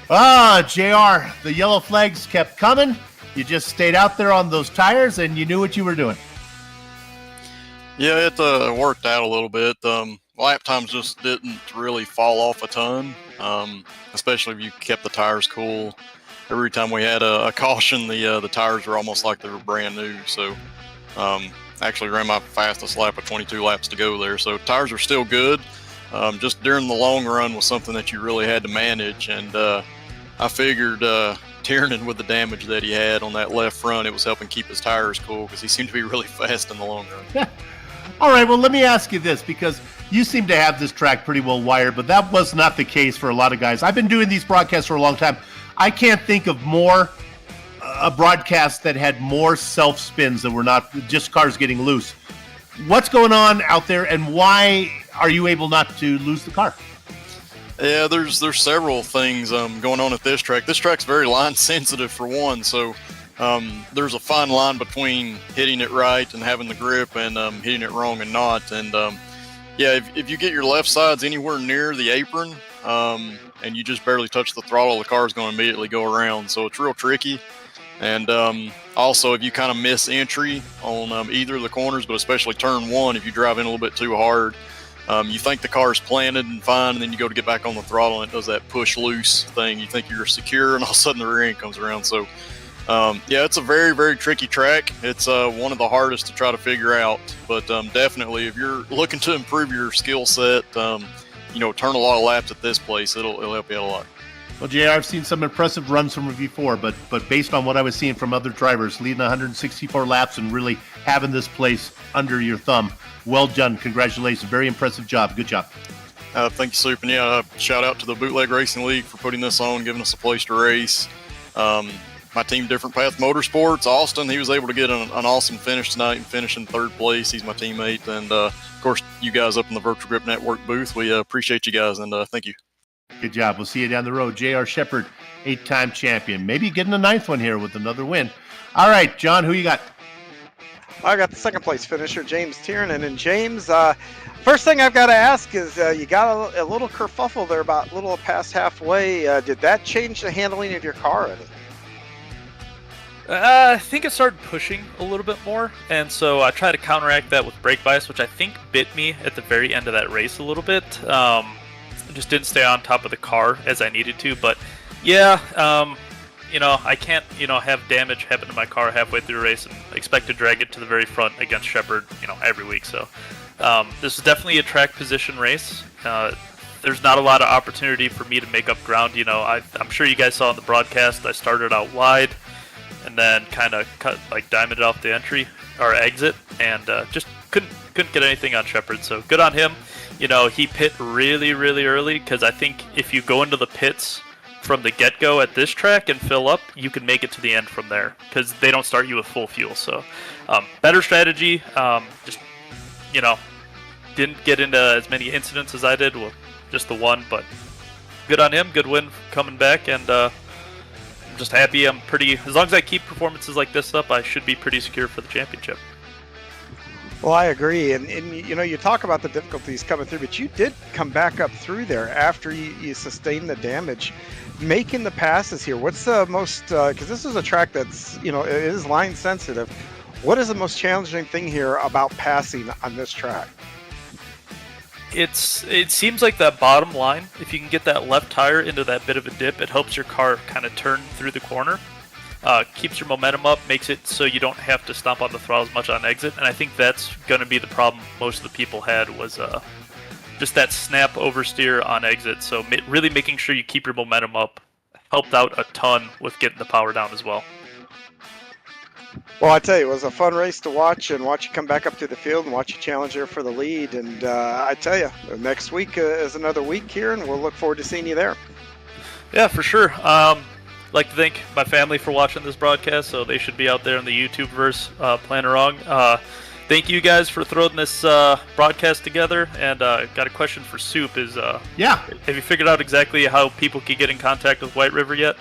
J.R., the yellow flags kept coming. You just stayed out there on those tires, and you knew what you were doing. Yeah, it worked out a little bit. Lap times just didn't really fall off a ton, especially if you kept the tires cool. Every time we had a caution, the tires were almost like they were brand new. So actually ran my fastest lap with 22 laps to go there. So tires are still good. Just during the long run was something that you really had to manage. And I figured Tiernan, with the damage that he had on that left front, it was helping keep his tires cool because he seemed to be really fast in the long run. All right, well, let me ask you this, because you seem to have this track pretty well wired, but that was not the case for a lot of guys. I've been doing these broadcasts for a long time. I can't think of a broadcast that had more self-spins that were not just cars getting loose. What's going on out there, and why are you able not to lose the car? Yeah, there's several things going on at this track. This track's very line sensitive for one, so there's a fine line between hitting it right and having the grip and hitting it wrong and not. And yeah, if you get your left sides anywhere near the apron and you just barely touch the throttle, the car's going to immediately go around. So it's real tricky. And also, if you kind of miss entry on either of the corners, but especially turn one, if you drive in a little bit too hard, you think the car is planted and fine, and then you go to get back on the throttle, and it does that push loose thing. You think you're secure, and all of a sudden the rear end comes around. So, yeah, it's a very, very tricky track. It's one of the hardest to try to figure out. But definitely, if you're looking to improve your skill set, you know, turn a lot of laps at this place. It'll help you out a lot. Well, JR, I've seen some impressive runs from you before, but based on what I was seeing from other drivers, leading 164 laps and really having this place under your thumb, well done. Congratulations. Very impressive job. Good job. Thank you, Soup. And yeah, shout out to the Bootleg Racing League for putting this on, giving us a place to race. My team, Different Path Motorsports, Austin, he was able to get an awesome finish tonight and finish in third place. He's my teammate. And, of course, you guys up in the Virtual Grip Network booth, we appreciate you guys, and thank you. Good job. We'll see you down the road. J.R. Shepherd, 8-time champion. Maybe getting a 9th one here with another win. All right, John, who you got? I got the second place finisher, James Tiernan. And James, first thing I've got to ask is you got a little kerfuffle there about a little past halfway. Did that change the handling of your car any? I think it started pushing a little bit more, and so I tried to counteract that with brake bias, which I think bit me at the very end of that race a little bit. Just didn't stay on top of the car as I needed to, but yeah, you know, I can't, you know, have damage happen to my car halfway through a race and expect to drag it to the very front against Shepherd, you know, every week. So this is definitely a track position race. There's not a lot of opportunity for me to make up ground. You know, I'm sure you guys saw in the broadcast, I started out wide and then kind of diamonded off the entry or exit, and just couldn't get anything on Shepherd. So good on him. You know, he pit really, really early, because I think if you go into the pits from the get-go at this track and fill up, you can make it to the end from there, because they don't start you with full fuel. So better strategy. Just, you know, didn't get into as many incidents as I did, well, just the one, but good on him. Good win coming back, and I'm just happy. As long as I keep performances like this up, I should be pretty secure for the championship. Well, I agree, and you know, you talk about the difficulties coming through, but you did come back up through there after you sustained the damage, making the passes here. What's the most, because this is a track that's, you know, it is line sensitive. What is the most challenging thing here about passing on this track? It seems like that bottom line, if you can get that left tire into that bit of a dip, it helps your car kind of turn through the corner. Keeps your momentum up, makes it so you don't have to stomp on the throttle as much on exit, and I think that's going to be the problem most of the people had, was just that snap oversteer on exit. So really making sure you keep your momentum up helped out a ton with getting the power down as well. Well, I tell you, it was a fun race to watch, and watch you come back up to the field and watch you challenge there for the lead. And I tell you, next week is another week here, and we'll look forward to seeing you there. Yeah, for sure. Like to thank my family for watching this broadcast, so they should be out there in the YouTube-verse playing along. Thank you guys for throwing this broadcast together, and got a question for Soup. Yeah. Have you figured out exactly how people can get in contact with White River yet?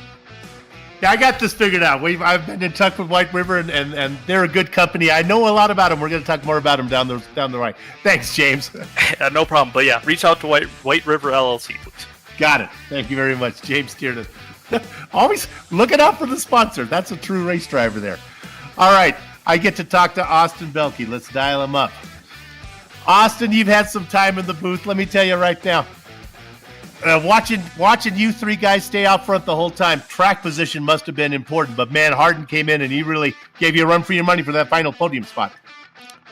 Yeah, I got this figured out. I've been in touch with White River, and they're a good company. I know a lot about them. We're going to talk more about them down the right. Thanks, James. No problem. But yeah, reach out to White River LLC, please. Got it. Thank you very much, James Tiernan. Always looking out for the sponsor. That's a true race driver there. All right, I get to talk to Austin Belke. Let's dial him up. Austin, you've had some time in the booth. Let me tell you right now, watching you three guys stay out front the whole time, track position must have been important. But, man, Harden came in, and he really gave you a run for your money for that final podium spot.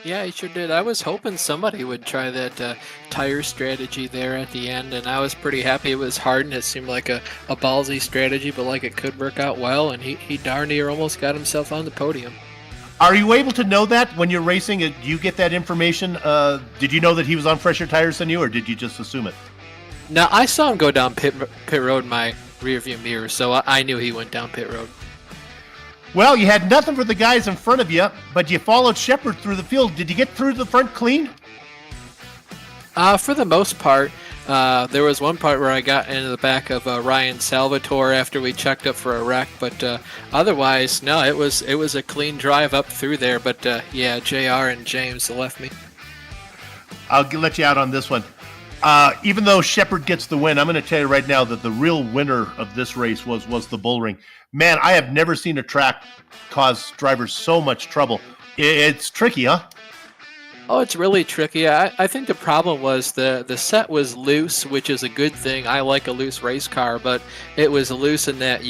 Yeah, he sure did. I was hoping somebody would try that tire strategy there at the end, and I was pretty happy it was Harden. It seemed like a ballsy strategy, but like it could work out well, and he darn near almost got himself on the podium. Are you able to know that when you're racing? Do you get that information? Did you know that he was on fresher tires than you, or did you just assume it? No, I saw him go down pit road in my rearview mirror, so I knew he went down pit road. Well, you had nothing for the guys in front of you, but you followed Shepherd through the field. Did you get through the front clean? For the most part. There was one part where I got into the back of Ryan Salvatore after we checked up for a wreck, but otherwise, no, it was a clean drive up through there. But yeah, JR and James left me. I'll let you out on this one. Even though Shepard gets the win, I'm going to tell you right now that the real winner of this race was the Bullring. Man, I have never seen a track cause drivers so much trouble. It's tricky, huh? Oh, it's really tricky. I think the problem was the set was loose, which is a good thing. I like a loose race car, but it was loose in that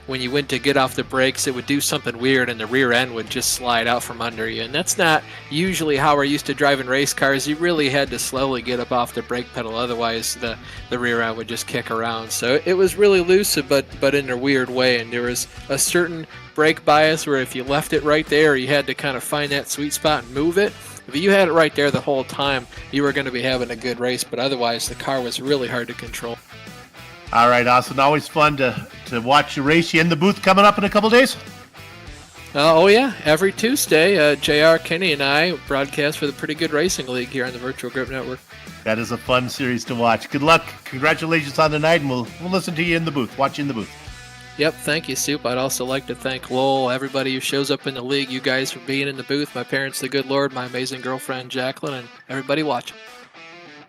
when you went to get off the brakes, it would do something weird and the rear end would just slide out from under you. And that's not usually how we're used to driving race cars. You really had to slowly get up off the brake pedal, otherwise the rear end would just kick around. So it was really loose, but in a weird way. And there was a certain brake bias where if you left it right there, you had to kind of find that sweet spot and move it. If you had it right there the whole time, you were going to be having a good race, but otherwise the car was really hard to control. All right, Austin, always fun to watch you race. You in the booth coming up in a couple days? Oh, yeah. Every Tuesday, JR, Kenny, and I broadcast for the Pretty Good Racing League here on the Virtual Grip Network. That is a fun series to watch. Good luck. Congratulations on the night, and we'll listen to you in the booth. Watch you in the booth. Yep, thank you, Soup. I'd also like to thank Lowell, everybody who shows up in the league, you guys for being in the booth, my parents, the good Lord, my amazing girlfriend, Jacqueline, and everybody watching.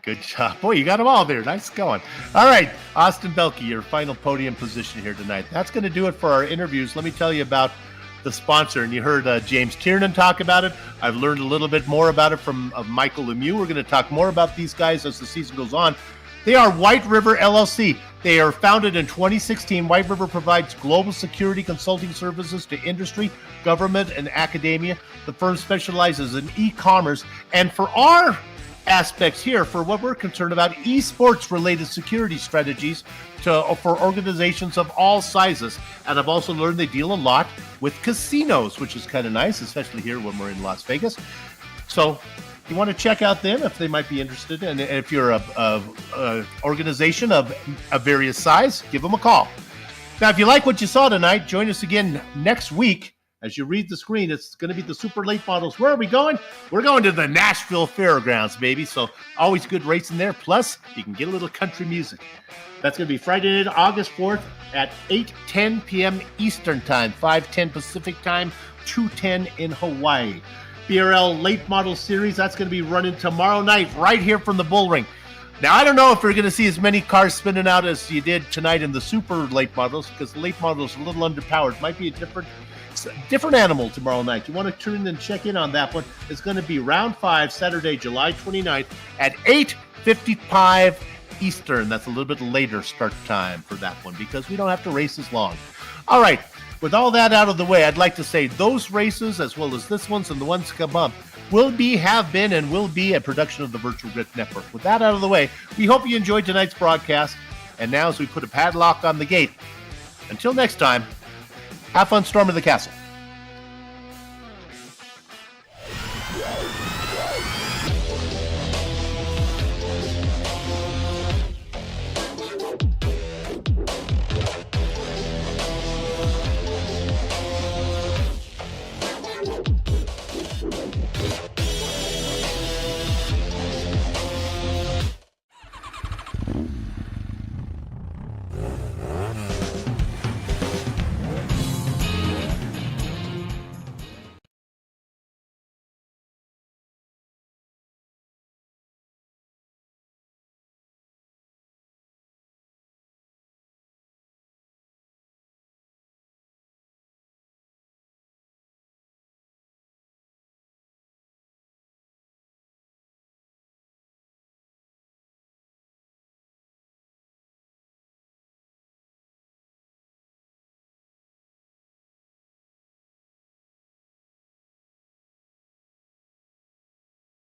Good job. Boy, you got them all there. Nice going. All right, Austin Belke, your final podium position here tonight. That's going to do it for our interviews. Let me tell you about the sponsor, and you heard James Tiernan talk about it. I've learned a little bit more about it from Michael Lemieux. We're going to talk more about these guys as the season goes on. They are Whiteriver LLC. They are founded in 2016. Whiteriver provides global security consulting services to industry, government, and academia. The firm specializes in e-commerce. And for our aspects here, for what we're concerned about, esports-related security strategies for organizations of all sizes. And I've also learned they deal a lot with casinos, which is kind of nice, especially here when we're in Las Vegas. So you want to check out them if they might be interested, and if you're a organization of various size, give them a call. Now, if you like what you saw tonight, join us again next week. As you read the screen, it's going to be the super late models. Where are we going? We're going to the Nashville Fairgrounds, baby. So always good racing there. Plus, you can get a little country music. That's going to be Friday night, August 4th at 8:10 p.m. Eastern Time, 5:10 Pacific Time, 2:10 in Hawaii. BRL Late Model Series, that's going to be running tomorrow night right here from the Bullring. Now, I don't know if you're going to see as many cars spinning out as you did tonight in the super late models, because the late models are a little underpowered. Might be a different animal tomorrow night. You want to tune in and check in on that one. It's going to be round 5, Saturday, July 29th at 8:55 Eastern. That's a little bit later start time for that one because we don't have to race as long. All right. With all that out of the way, I'd like to say those races, as well as this one's and the ones to come up, have been, and will be a production of the Virtual Grip Network. With that out of the way, we hope you enjoyed tonight's broadcast. And now, as we put a padlock on the gate, until next time, have fun storming the castle.